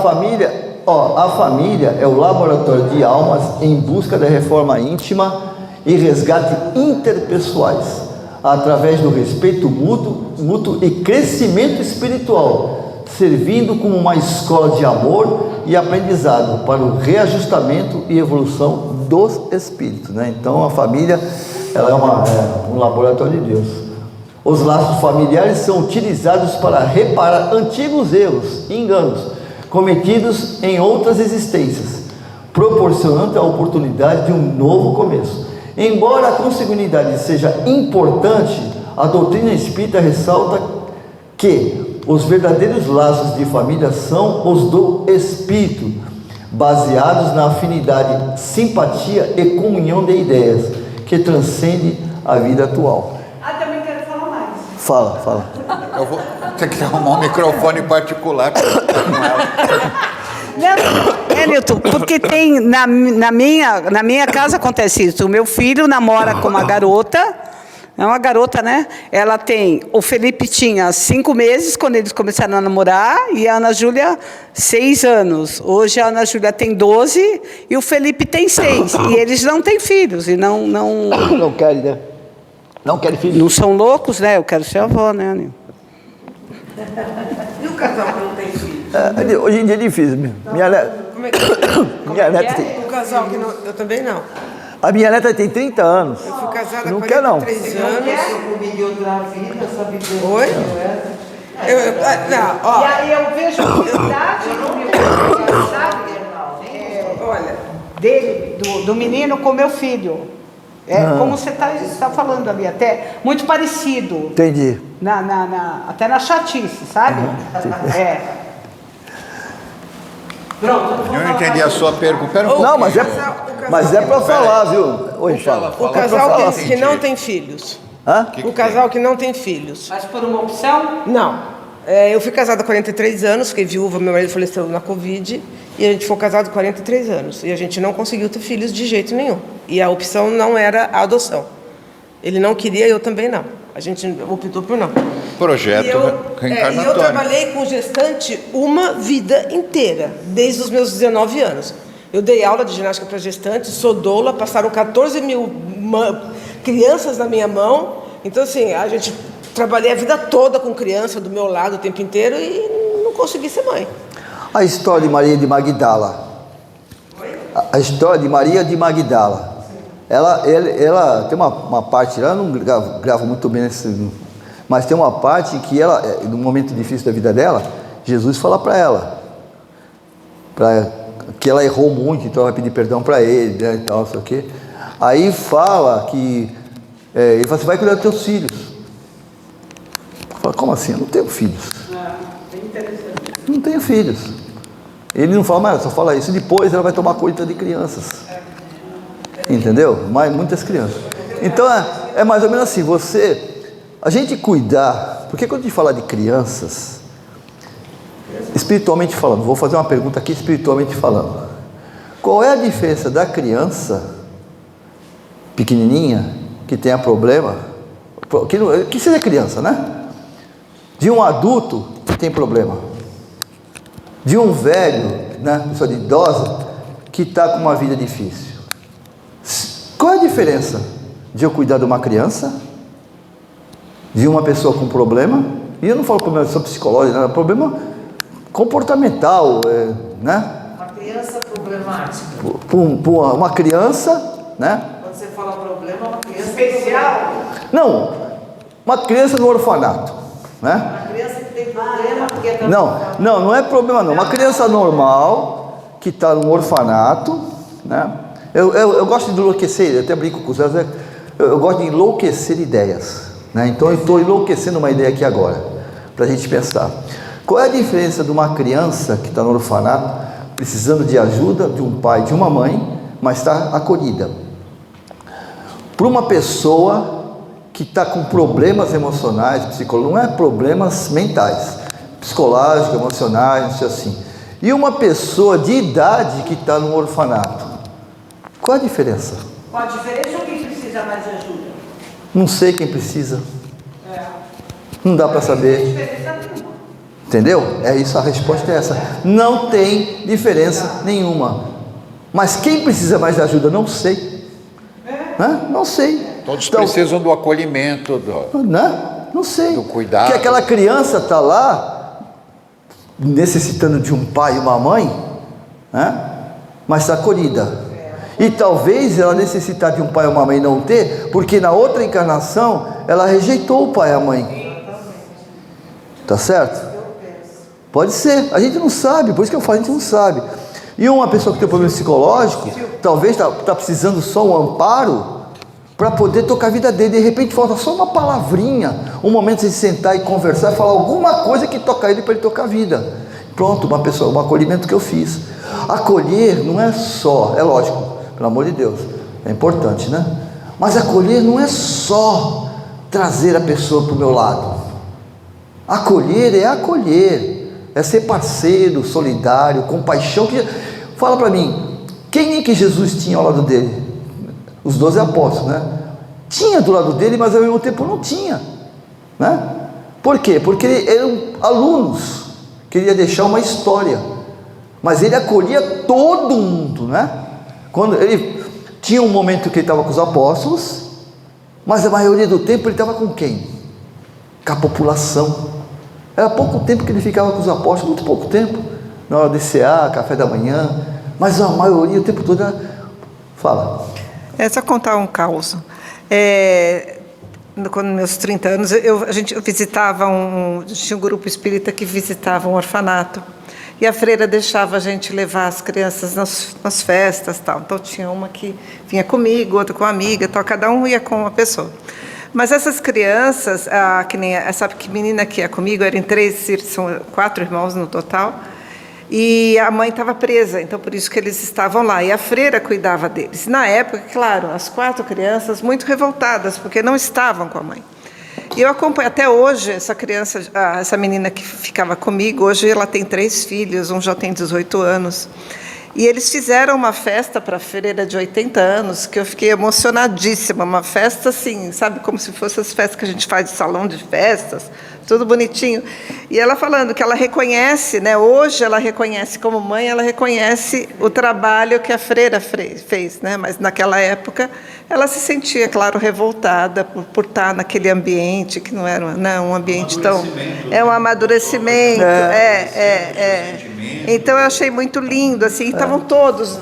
família é o laboratório de almas em busca da reforma íntima e resgate interpessoais, através do respeito mútuo e crescimento espiritual, servindo como uma escola de amor e aprendizado para o reajustamento e evolução dos espíritos, né? Então a família ela é um laboratório de Deus. Os laços familiares são utilizados para reparar antigos erros e enganos cometidos em outras existências, proporcionando a oportunidade de um novo começo. Embora a consanguinidade seja importante, a doutrina espírita ressalta que os verdadeiros laços de família são os do espírito, baseados na afinidade, simpatia e comunhão de ideias, que transcende a vida atual. Também quero falar mais. Fala. Eu vou ter que arrumar um microfone particular para com ela. Não, Nilton, porque tem na minha casa acontece isso. O meu filho namora com uma garota, é uma garota, né? O Felipe tinha 5 meses quando eles começaram a namorar e a Ana Júlia 6 anos. Hoje a Ana Júlia tem 12 e o Felipe tem 6. E eles não têm filhos e não querem, né? Não querem filhos. Não são loucos, né? Eu quero ser avó, né, Nilton? E o casal que não tem filho? Hoje em dia é difícil mesmo. Minha neta tem... O casal que não... Eu também não. A minha neta tem 30 anos. Eu fui casada há Não quer, não. 43 anos. Oi? Oi? E aí eu vejo a idade do meu filho, sabe? Olha, Dele, do menino com meu filho. Como você está falando ali, até muito parecido. Entendi. Até na chatice, sabe? Pronto. Eu não entendi a sua pergunta. Pera um pouquinho. Não, mas é para falar, viu? Oi, fala. o casal que não tem filhos. Hã? O casal que não tem filhos. Mas por uma opção? Não. Eu fui casada há 43 anos, fiquei viúva, meu marido faleceu na Covid, e a gente foi casado há 43 anos. E a gente não conseguiu ter filhos de jeito nenhum. E a opção não era a adoção. Ele não queria, eu também não. A gente optou por não. Projeto E eu reencarnatório. trabalhei com gestante uma vida inteira, desde os meus 19 anos. Eu dei aula de ginástica para gestantes, sou doula, passaram 14 mil crianças na minha mão. Então, assim, a gente trabalhei a vida toda com criança do meu lado o tempo inteiro e não consegui ser mãe. A história de Maria de Magdala. A história de Maria de Magdala. Ela tem uma parte, ela não grava muito bem, mas tem uma parte que ela, no momento difícil da vida dela, Jesus fala para ela, que ela errou muito, então ela vai pedir perdão para ele, né, e tal, não sei o quê. Aí fala que, ele fala assim, vai cuidar dos teus filhos. Fala, como assim? Eu não tenho filhos. Não tenho filhos. Ele não fala mais, só fala isso. Depois ela vai tomar conta de crianças. Entendeu? Mas muitas crianças. Então é mais ou menos assim, a gente cuidar, porque quando a gente fala de crianças, espiritualmente falando, vou fazer uma pergunta aqui espiritualmente falando. Qual é a diferença da criança pequenininha, que tenha problema, que seja criança, né? De um adulto que tem problema, de um velho, né, pessoa de idosa, que está com uma vida difícil. Qual é a diferença de eu cuidar de uma criança, de uma pessoa com problema, e eu não falo problema só psicológico, é problema comportamental, né? Uma criança problemática. Uma criança, né? Quando você fala problema, uma criança Especial? Não, uma criança no orfanato, né? Uma criança que tem problema porque é Não é problema não. Uma criança normal que está num orfanato, né? Eu gosto de enlouquecer, eu até brinco com os outros, eu gosto de enlouquecer ideias, né? Então eu estou enlouquecendo uma ideia aqui agora, para a gente pensar. Qual é a diferença de uma criança que está no orfanato, precisando de ajuda de um pai, de uma mãe, mas está acolhida, para uma pessoa que está com problemas emocionais, psicológicos, não é problemas mentais, psicológicos, emocionais, não sei assim, e uma pessoa de idade que está no orfanato? Qual a diferença? Qual a diferença ou quem precisa mais de ajuda? Não sei quem precisa. Não dá para saber. Entendeu? É isso, a resposta é essa. Não tem diferença nenhuma. Mas quem precisa mais de ajuda? Não sei. Né? Não sei. Todos precisam do acolhimento, né? Não sei. Do cuidado. Que aquela criança está lá necessitando de um pai e uma mãe, né? Mas está acolhida. E talvez ela necessitar de um pai ou uma mãe não ter, porque na outra encarnação ela rejeitou o pai e a mãe. Tá certo? Pode ser, a gente não sabe, por isso que eu falo, a gente não sabe. E uma pessoa que tem problema psicológico, talvez está precisando só um amparo para poder tocar a vida dele. De repente falta só uma palavrinha, um momento de sentar e conversar, falar alguma coisa que toca ele para ele tocar a vida. Pronto, um acolhimento que eu fiz. Acolher não é só, é lógico, pelo amor de Deus, é importante, né? Mas acolher não é só trazer a pessoa para o meu lado. Acolher, é ser parceiro, solidário, compaixão. Fala para mim, quem é que Jesus tinha ao lado dele? Os 12 apóstolos, né? Tinha do lado dele, mas ao mesmo tempo não tinha, né? Por quê? Porque eram alunos, queria deixar uma história, mas ele acolhia todo mundo, né? Quando ele tinha um momento que ele estava com os apóstolos, mas a maioria do tempo ele estava com quem? Com a população. Era pouco tempo que ele ficava com os apóstolos, muito pouco tempo, na hora de cear, café da manhã, mas a maioria, o tempo todo, fala. É só contar um caos. Quando meus 30 anos, eu visitava tinha um grupo espírita que visitava um orfanato. E a freira deixava a gente levar as crianças nas festas, tal. Então tinha uma que vinha comigo, outra com uma amiga, tal. Cada um ia com uma pessoa. Mas essas crianças, que nem essa menina que ia comigo, eram 3, são 4 irmãos no total. E a mãe estava presa, então por isso que eles estavam lá. E a freira cuidava deles. Na época, claro, as 4 crianças muito revoltadas, porque não estavam com a mãe. E eu acompanho até hoje essa criança, essa menina que ficava comigo. Hoje ela tem 3 filhos, um já tem 18 anos. E eles fizeram uma festa para a freira de 80 anos, que eu fiquei emocionadíssima. Uma festa assim, sabe, como se fosse as festas que a gente faz de salão de festas, tudo bonitinho. E ela falando que ela reconhece, né, hoje ela reconhece como mãe, ela reconhece o trabalho que a freira fez, né, mas naquela época ela se sentia, claro, revoltada por estar naquele ambiente, que não era um ambiente tão... É um amadurecimento, Então eu achei muito lindo, assim, estavam todos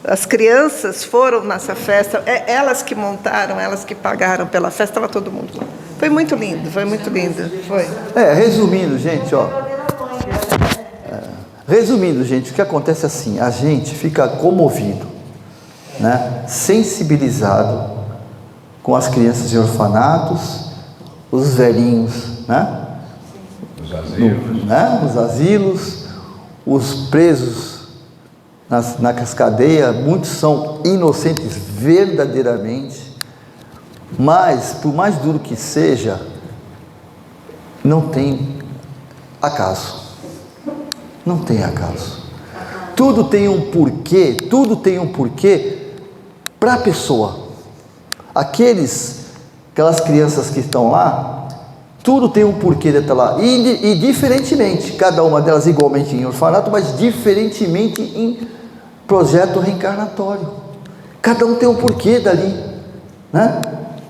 as crianças foram nessa festa, elas que montaram, elas que pagaram pela festa, estava todo mundo lá. Foi muito lindo, foi. Resumindo, gente, ó. Resumindo, gente, o que acontece é assim, a gente fica comovido, né, sensibilizado com as crianças em orfanatos, os velhinhos, né? Os asilos, os presos nas cadeias, muitos são inocentes verdadeiramente, mas por mais duro que seja, não tem acaso. Não tem acaso. Tudo tem um porquê para a pessoa. Aquelas crianças que estão lá, tudo tem um porquê de estar lá. E diferentemente, cada uma delas igualmente em orfanato, mas diferentemente em projeto reencarnatório. Cada um tem um porquê dali, né?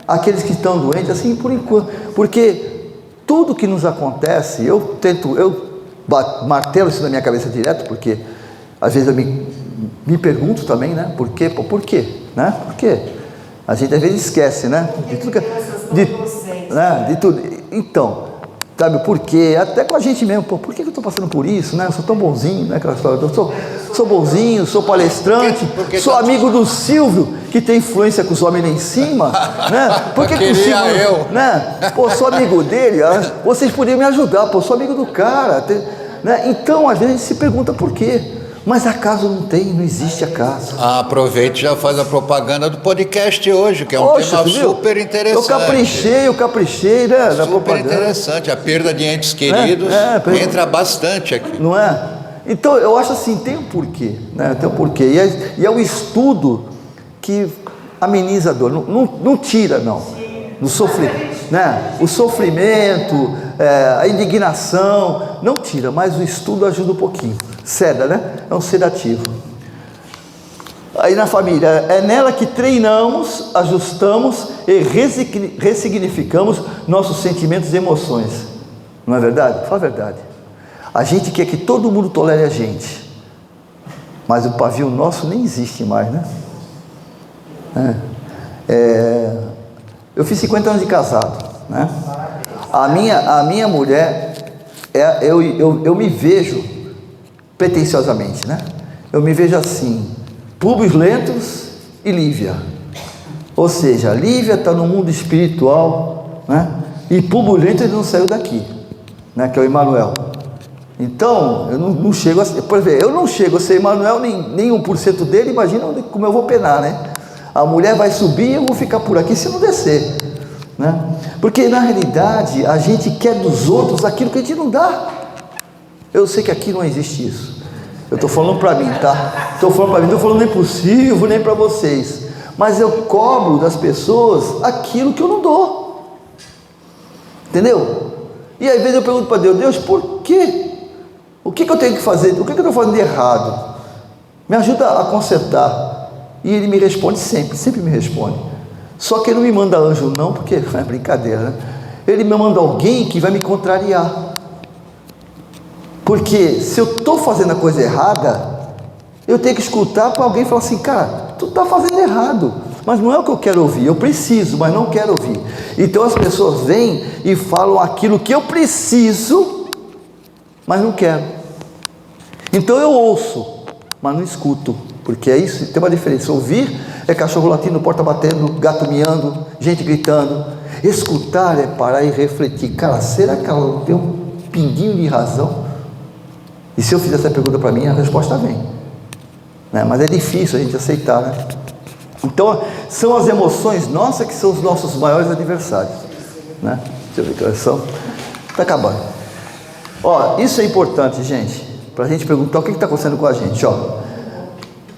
Aqueles que estão doentes, assim, por enquanto. Porque tudo que nos acontece, eu martelo isso na minha cabeça direto, porque às vezes eu me pergunto também, né? Por quê? Por quê? Né? Por quê? A gente às vezes esquece, né? De tudo. Então, sabe por quê? Até com a gente mesmo, por que eu estou passando por isso, né? Eu sou tão bonzinho, né? Aquela história, eu sou bonzinho, sou palestrante, sou amigo do Silvio, que tem influência com os homens lá em cima, né? Por que o Silvio, né? Pô, sou amigo dele, vocês poderiam me ajudar, pô, sou amigo do cara, né? Então, às vezes a gente se pergunta por quê. Mas acaso não existe acaso. Aproveite e já faz a propaganda do podcast hoje, que é um tema super interessante. Eu caprichei, né? Super interessante, a perda de entes queridos entra bastante aqui. Não é? Então, eu acho assim, tem um porquê, né? Tem um porquê. E é o estudo que ameniza a dor, não tira, não. No sofrimento, né? O sofrimento, a indignação, não tira, mas o estudo ajuda um pouquinho. Seda, né? É um sedativo. Aí na família, é nela que treinamos, ajustamos e ressignificamos nossos sentimentos e emoções. Não é verdade? Fala a verdade. A gente quer que todo mundo tolere a gente, mas o pavio nosso nem existe mais, né? Eu fiz 50 anos de casado, né? A minha mulher, eu me vejo pretensiosamente, né? Eu me vejo assim, Públio Lentos e Lívia. Ou seja, a Lívia está no mundo espiritual, né? E Públio Lentos ele não saiu daqui, né? Que é o Emanuel. Então, eu não chego a ser, por exemplo, eu não chego a ser Emanuel, nem 1% dele, imagina como eu vou penar, né? A mulher vai subir e eu vou ficar por aqui se não descer, né? Porque na realidade a gente quer dos outros aquilo que a gente não dá. Eu sei que aqui não existe isso. Eu estou falando para mim, tá? Estou falando nem para o Silvio, nem para vocês. Mas eu cobro das pessoas aquilo que eu não dou. Entendeu? E às vezes eu pergunto para Deus, por quê? O que eu tenho que fazer? O que eu estou fazendo de errado? Me ajuda a consertar. E Ele me responde sempre me responde. Só que Ele não me manda anjo não, porque é brincadeira, né? Ele me manda alguém que vai me contrariar. Porque se eu estou fazendo a coisa errada, eu tenho que escutar para alguém falar assim, cara, tu está fazendo errado, mas não é o que eu quero ouvir, eu preciso, mas não quero ouvir. Então as pessoas vêm e falam aquilo que eu preciso, mas não quero. Então eu ouço, mas não escuto, porque é isso, tem uma diferença. Ouvir é cachorro latindo, porta batendo, gato miando, gente gritando. Escutar é parar e refletir, cara, será que ela tem um pinguinho de razão? E se eu fizer essa pergunta para mim, a resposta vem. Né? Mas é difícil a gente aceitar, né? Então, são as emoções nossas que são os nossos maiores adversários. Né? Deixa eu ver que horas são. Está acabando. Ó, isso é importante, gente, para a gente perguntar o que está acontecendo com a gente. Ó,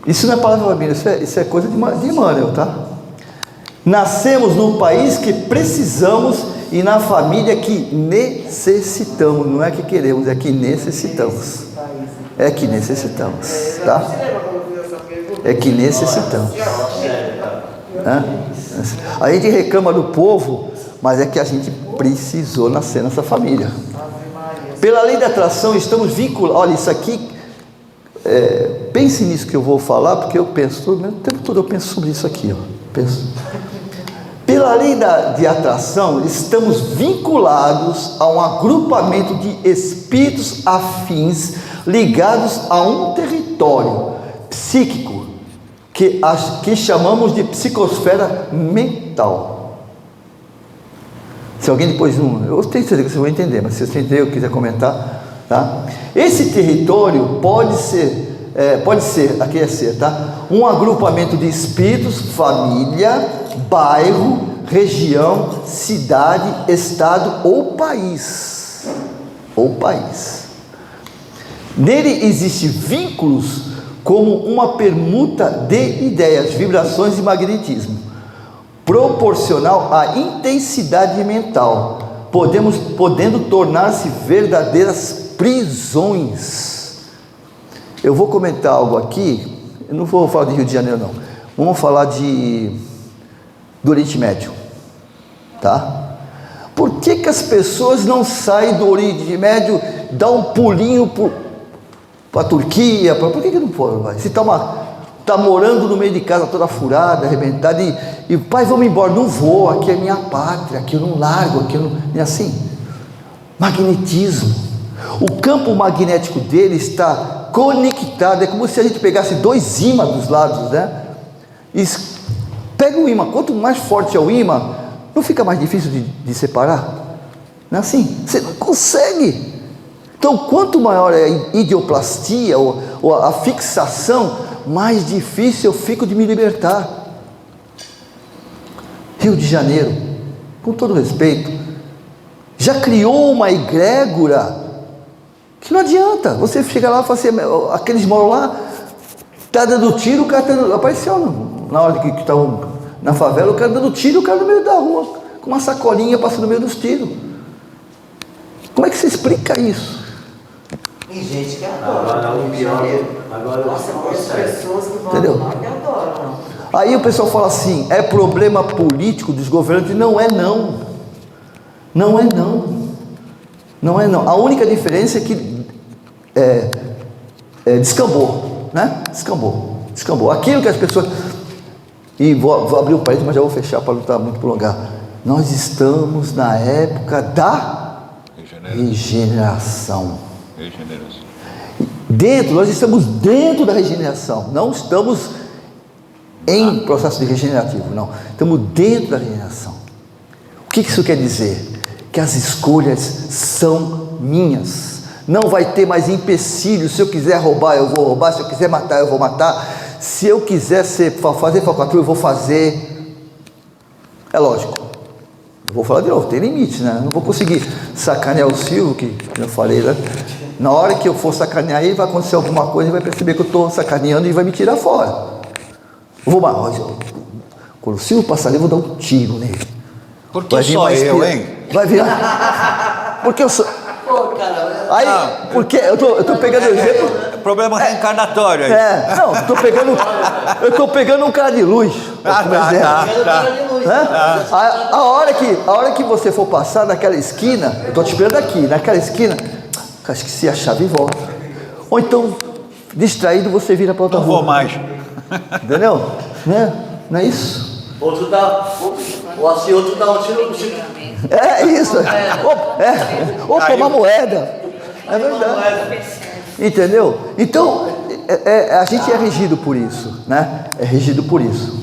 isso não é palavra da Bíblia, isso é coisa de Emmanuel, tá? Nascemos num país que precisamos e na família que necessitamos. Não é que queremos, é que necessitamos. É que necessitamos, tá? É que necessitamos. A gente reclama do povo, mas é que a gente precisou nascer nessa família. Pela lei da atração, estamos vinculados. Olha, isso aqui, pense nisso que eu vou falar, porque eu penso, o tempo todo eu penso sobre isso aqui. Ó, penso. Pela lei de atração, estamos vinculados a um agrupamento de espíritos afins ligados a um território psíquico que chamamos de psicosfera mental. Se alguém depois eu tenho certeza que você vai entender, mas se você entender ou quiser comentar, tá? Esse território pode ser, aqui é ser, tá? Um agrupamento de espíritos, família, bairro, região, cidade, estado ou país. Nele existem vínculos como uma permuta de ideias, vibrações e magnetismo, proporcional à intensidade mental, podendo tornar-se verdadeiras prisões. Eu vou comentar algo aqui, eu não vou falar de Rio de Janeiro não, vamos falar do Oriente Médio, tá? Por que as pessoas não saem do Oriente Médio, dão um pulinho para a Turquia? Por que não foram? Vai? Se está morando no meio de casa toda furada, arrebentada, e pai, vamos embora. Não vou, aqui é minha pátria, aqui eu não largo, aqui eu não... É assim. Magnetismo. O campo magnético dele está conectado, é como se a gente pegasse dois ímãs dos lados, né? E pega o ímã, quanto mais forte é o ímã, não fica mais difícil de separar? Não é assim? Você não consegue. Então, quanto maior é a idioplastia ou a fixação, mais difícil eu fico de me libertar. Rio de Janeiro, com todo respeito, já criou uma egrégora que não adianta. Você chega lá e fala assim, aqueles moram lá, está dando tiro, o cara apareceu na hora que estavam na favela, o cara dando tiro, o cara no meio da rua, com uma sacolinha passando no meio dos tiros. Como é que você explica isso? Tem gente que adora. Nossa, tem pessoas que vão lá que adoram. Aí o pessoal fala assim, é problema político dos governantes. Não é não. Não é não. Não é não. A única diferença é que descambou, né? Descambou. Aquilo que as pessoas... E vou abrir o parênteses, mas já vou fechar para não estar muito prolongar. Nós estamos na época da regeneração. Nós estamos dentro da regeneração. Não estamos em processo de regenerativo, não. Estamos dentro da regeneração. O que isso quer dizer? Que as escolhas são minhas. Não vai ter mais empecilho. Se eu quiser roubar, eu vou roubar. Se eu quiser matar, eu vou matar. Se eu quiser fazer falcatrua, eu vou fazer. É lógico. Eu vou falar de novo, tem limite, né? Eu não vou conseguir sacanear o Silvio, que eu falei, né? Na hora que eu for sacanear ele, vai acontecer alguma coisa, ele vai perceber que eu estou sacaneando e vai me tirar fora. Quando o Silvio passar ali, eu vou dar um tiro nele. Por que só eu, hein? Vai virar. Porque eu sou... Aí, porque eu tô pegando o exemplo. Problema reencarnatório aí. Não, eu tô pegando um cara de luz. A hora que você for passar naquela esquina, eu tô te esperando aqui, naquela esquina, acho que se a chave volta. Ou então, distraído, você vira para outra rua. Não vou mais. Entendeu? Não é isso? Outro dá um tiro no tiro. É isso. Ou tomar moeda. É verdade. Entendeu? Então, a gente é regido por isso, né? É regido por isso.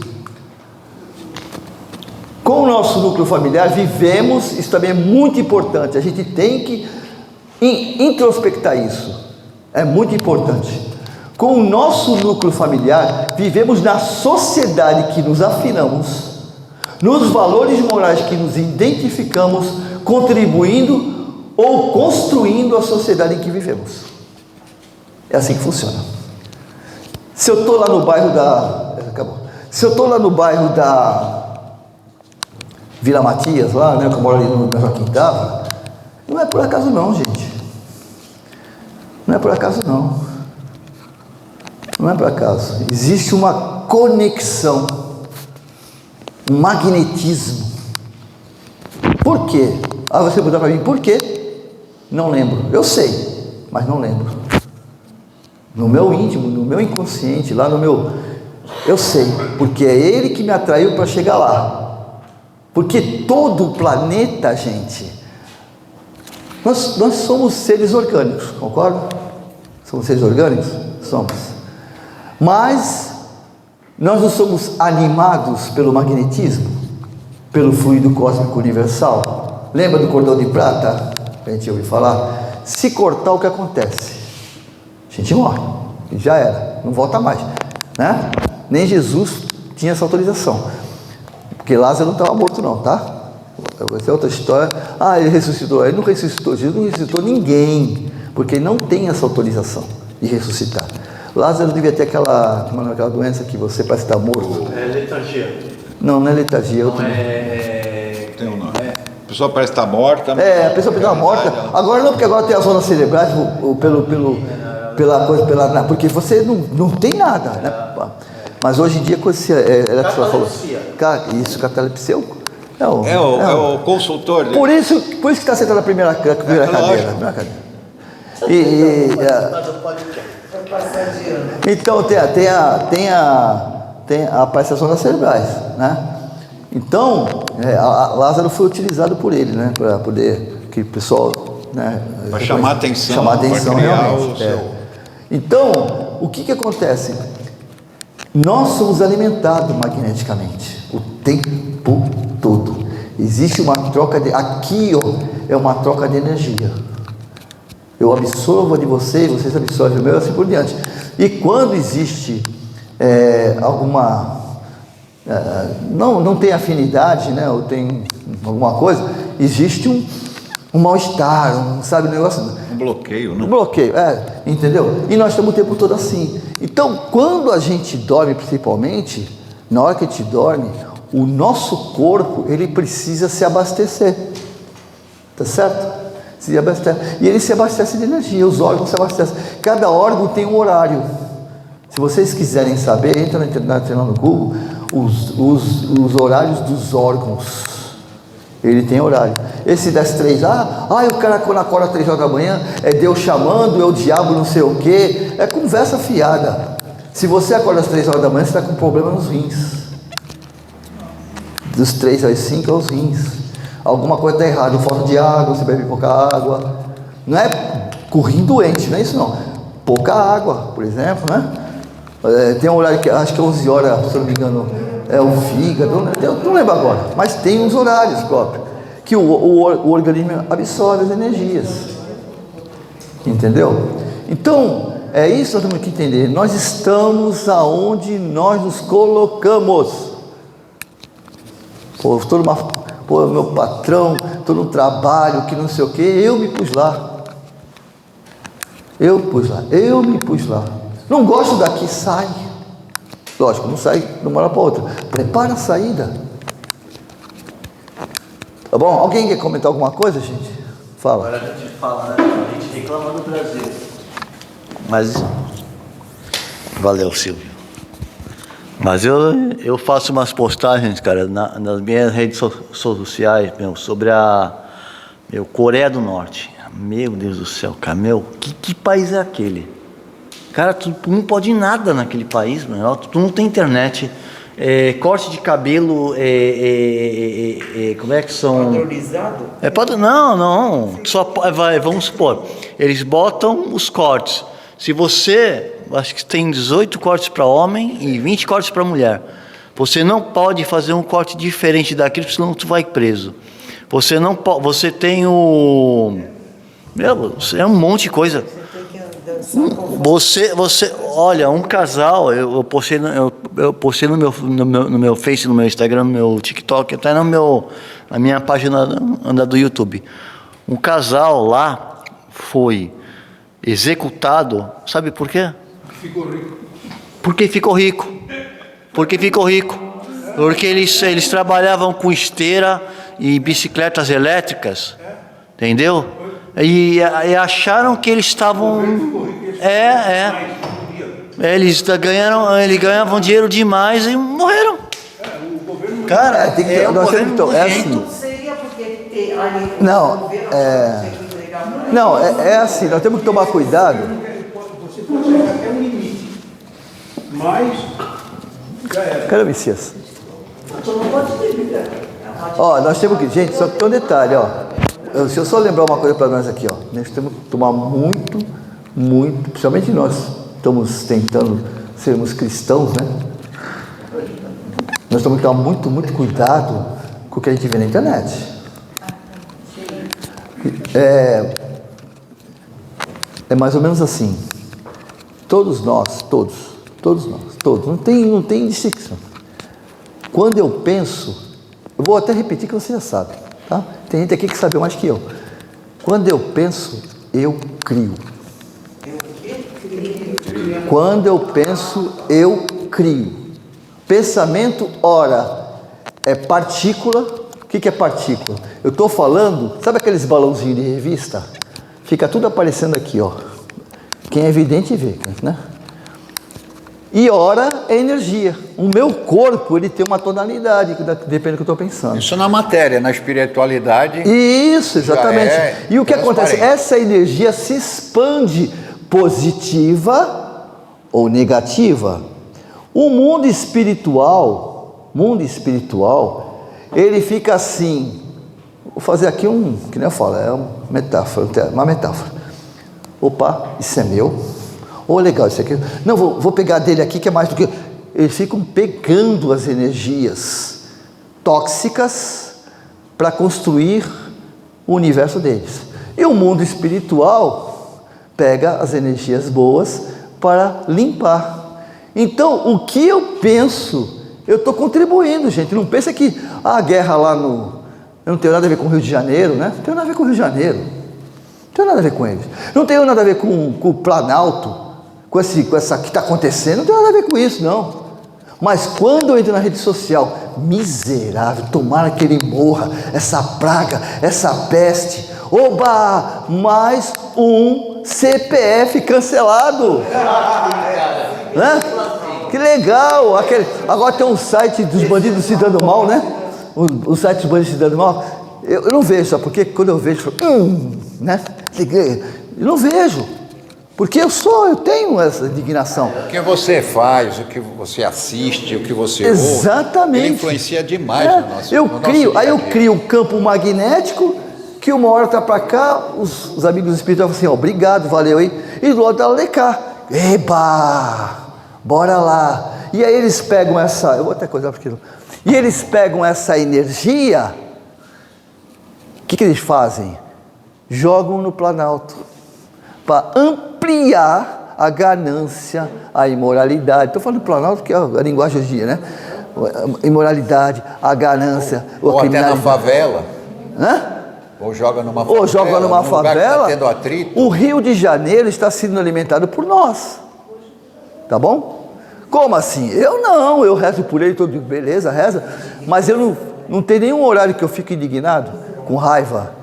Com o nosso núcleo familiar, vivemos, isso também é muito importante, a gente tem que introspectar isso. É muito importante. Com o nosso núcleo familiar, vivemos na sociedade que nos afinamos, nos valores morais que nos identificamos, contribuindo ou construindo a sociedade em que vivemos. É assim que funciona. Se eu estou lá no bairro da... Acabou. Se eu estou lá no bairro da Vila Matias, lá, né, que eu moro ali na Joaquim Távora, não é por acaso não, gente. Não é por acaso não. Não é por acaso. Existe uma conexão, um magnetismo. Por quê? Ah, você perguntar para mim, por quê? Não lembro. Eu sei, mas não lembro. No meu íntimo, no meu inconsciente, lá no meu... Eu sei, porque é ele que me atraiu para chegar lá. Porque todo o planeta, gente, nós somos seres orgânicos, concorda? Somos seres orgânicos? Somos. Mas nós não somos animados pelo magnetismo, pelo fluido cósmico universal. Lembra do cordão de prata? A gente ouviu falar. Se cortar, o que acontece? A gente morre. E já era. Não volta mais. Né? Nem Jesus tinha essa autorização. Porque Lázaro não estava morto não, tá? Essa é outra história. Ah, ele ressuscitou. Ele não ressuscitou. Jesus não ressuscitou ninguém. Porque ele não tem essa autorização de ressuscitar. Lázaro devia ter aquela doença que você parece estar morto. É letargia. Não, não é letargia. Tem um nome. A pessoa parece estar morta. É, a pessoa pode estar morta. Agora não, porque agora tem as zonas cerebrais porque você não tem nada, né? Mas hoje em dia, com esse, ela que falou, isso, catalepsia é o consultor dele. Por isso que está sentado na primeira cadeira. Então tem a palpação das cerebrais, né? Então, Lázaro foi utilizado por ele, né? Para poder que o pessoal, né? Para chamar atenção. Chamar atenção realmente. O seu... Então, o que acontece? Nós somos alimentados magneticamente o tempo todo. Existe uma troca de... Aqui, ó, é uma troca de energia. Eu absorvo a de vocês, vocês absorvem o meu, assim por diante. E quando existe alguma... não tem afinidade, né? Ou tem alguma coisa, existe um mal-estar, sabe, um negócio... Um bloqueio, né? Um bloqueio, entendeu? E nós estamos o tempo todo assim. Então, quando a gente dorme, principalmente, na hora que a gente dorme, o nosso corpo, ele precisa se abastecer. Tá certo? Se abastece. E ele se abastece de energia, os órgãos se abastecem. Cada órgão tem um horário. Se vocês quiserem saber, entra na internet, no Google, os horários dos órgãos. Ele tem horário. Esse das 3, o cara quando acorda às 3 horas da manhã, é Deus chamando, é o diabo não sei o quê. É conversa fiada. Se você acorda às 3 horas da manhã, você está com problema nos rins. Dos 3 às 5 é os rins. Alguma coisa está errada, falta de água, você bebe pouca água. Não é correndo doente, não é isso não. Pouca água, por exemplo, né? Tem um horário que acho que é 11 horas, se eu não me engano, é o fígado, eu não lembro agora, mas tem uns horários próprios que o organismo absorve as energias, entendeu? Então, é isso que nós temos que entender. Nós estamos aonde nós nos colocamos. Meu patrão, estou no trabalho, que não sei o que, eu me pus lá. Eu me pus lá. Não gosto daqui, sai. Lógico, não sai de uma hora para outra. Prepara a saída. Tá bom? Alguém quer comentar alguma coisa, gente? Fala. Agora a gente fala, né? A gente reclama do Brasil. Mas... Valeu, Silvio. Mas eu faço umas postagens, cara, nas minhas redes sociais, sobre a Coreia do Norte. Meu Deus do céu, cara, que país é aquele? Cara, tu não pode ir nada naquele país, mano. Tu não tem internet. Corte de cabelo, como é que são? Padronizado? Não. Vamos supor, eles botam os cortes. Se você, acho que tem 18 cortes para homem e 20 cortes para mulher. Você não pode fazer um corte diferente daquilo, senão tu vai preso. Você não pode, você tem é um monte de coisa. Olha, um casal, eu postei no meu Face, no meu Instagram, no meu TikTok, até na minha página do YouTube. Um casal lá foi executado, sabe por quê? Ficou rico. Porque ficou rico. Porque ficou rico. Porque eles trabalhavam com esteira e bicicletas elétricas, entendeu? E acharam que eles estavam... Eles ganhavam dinheiro demais e morreram. Cara, tem que nós temos que assim. Seria porque ali Não, é assim, nós temos que tomar cuidado. Você pode chegar até um limite. Mas já era. Cadê o Messias? Ó, nós temos que... Gente, só que tem um detalhe, ó. Se eu só lembrar uma coisa para nós aqui, ó. Nós temos que tomar muito, principalmente nós estamos tentando sermos cristãos, né? Nós temos que tomar muito cuidado com o que a gente vê na internet. É mais ou menos assim. Todos nós, não tem distinção. Quando eu penso, eu vou até repetir que você já sabe, tá? Tem gente aqui que sabe mais que eu. Quando eu penso, eu crio. Quando eu penso, eu crio. Pensamento, ora, é partícula. O que é partícula? Eu estou falando, sabe aqueles balãozinhos de revista? Fica tudo aparecendo aqui, ó. Quem é evidente vê, né? E ora é energia. O meu corpo, ele tem uma tonalidade, depende do que eu estou pensando. Isso na matéria, na espiritualidade. Isso, exatamente. E o que acontece? transparente. Essa energia se expande, positiva ou negativa. O mundo espiritual, ele fica assim. Vou fazer aqui que nem eu falo, é uma metáfora. Opa, isso é meu. Oh, legal, isso aqui. Não, vou pegar dele aqui, que é mais do que... Eles ficam pegando as energias tóxicas para construir o universo deles. E o mundo espiritual pega as energias boas para limpar. Então, o que eu penso, eu estou contribuindo, gente. Não pensa que a guerra lá eu não tem nada a ver com o Rio de Janeiro, né? Não tem nada a ver com o Rio de Janeiro. Não tem nada a ver com eles. Não tem nada a ver com o Planalto, com essa que está acontecendo. Não tem nada a ver com isso, não. Mas quando eu entro na rede social, miserável, tomara que ele morra, essa praga, essa peste. Oba, mais um CPF cancelado. Né? Que legal. Agora tem um site dos bandidos se dando mal, né? O site dos bandidos se dando mal. Eu não vejo, sabe? Porque quando eu vejo, né? Eu não vejo. Porque eu tenho essa indignação. O que você faz, o que você assiste, o que você Exatamente. ouve, ele influencia demais no nosso eu dia-a-dia. crio um campo magnético que uma hora está para cá, os amigos espirituais falam assim, obrigado, valeu aí. E do lado dela cá, eba, bora lá. E aí eles pegam eu vou até coisar porque e eles pegam essa energia, o que eles fazem? Jogam no Planalto para ampliar a ganância, a imoralidade. Estou falando do Planalto, que é a linguagem hoje em dia, né? A imoralidade, a ganância, ou até na favela. Hã? Ou joga numa favela. Ou joga numa favela. Tá tendo atrito. O Rio de Janeiro está sendo alimentado por nós. Tá bom? Como assim? Eu rezo por ele todo dia, beleza, reza. Mas eu não tenho nenhum horário que eu fico indignado, com raiva.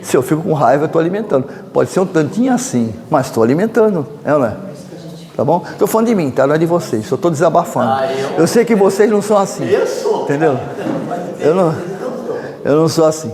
Se eu fico com raiva, eu estou alimentando. Pode ser um tantinho assim, mas estou alimentando, é ou não é? Tá bom? Estou falando de mim, tá? Não é de vocês, só estou desabafando. Eu sei que vocês não são assim. Eu sou. Entendeu? Eu não sou assim.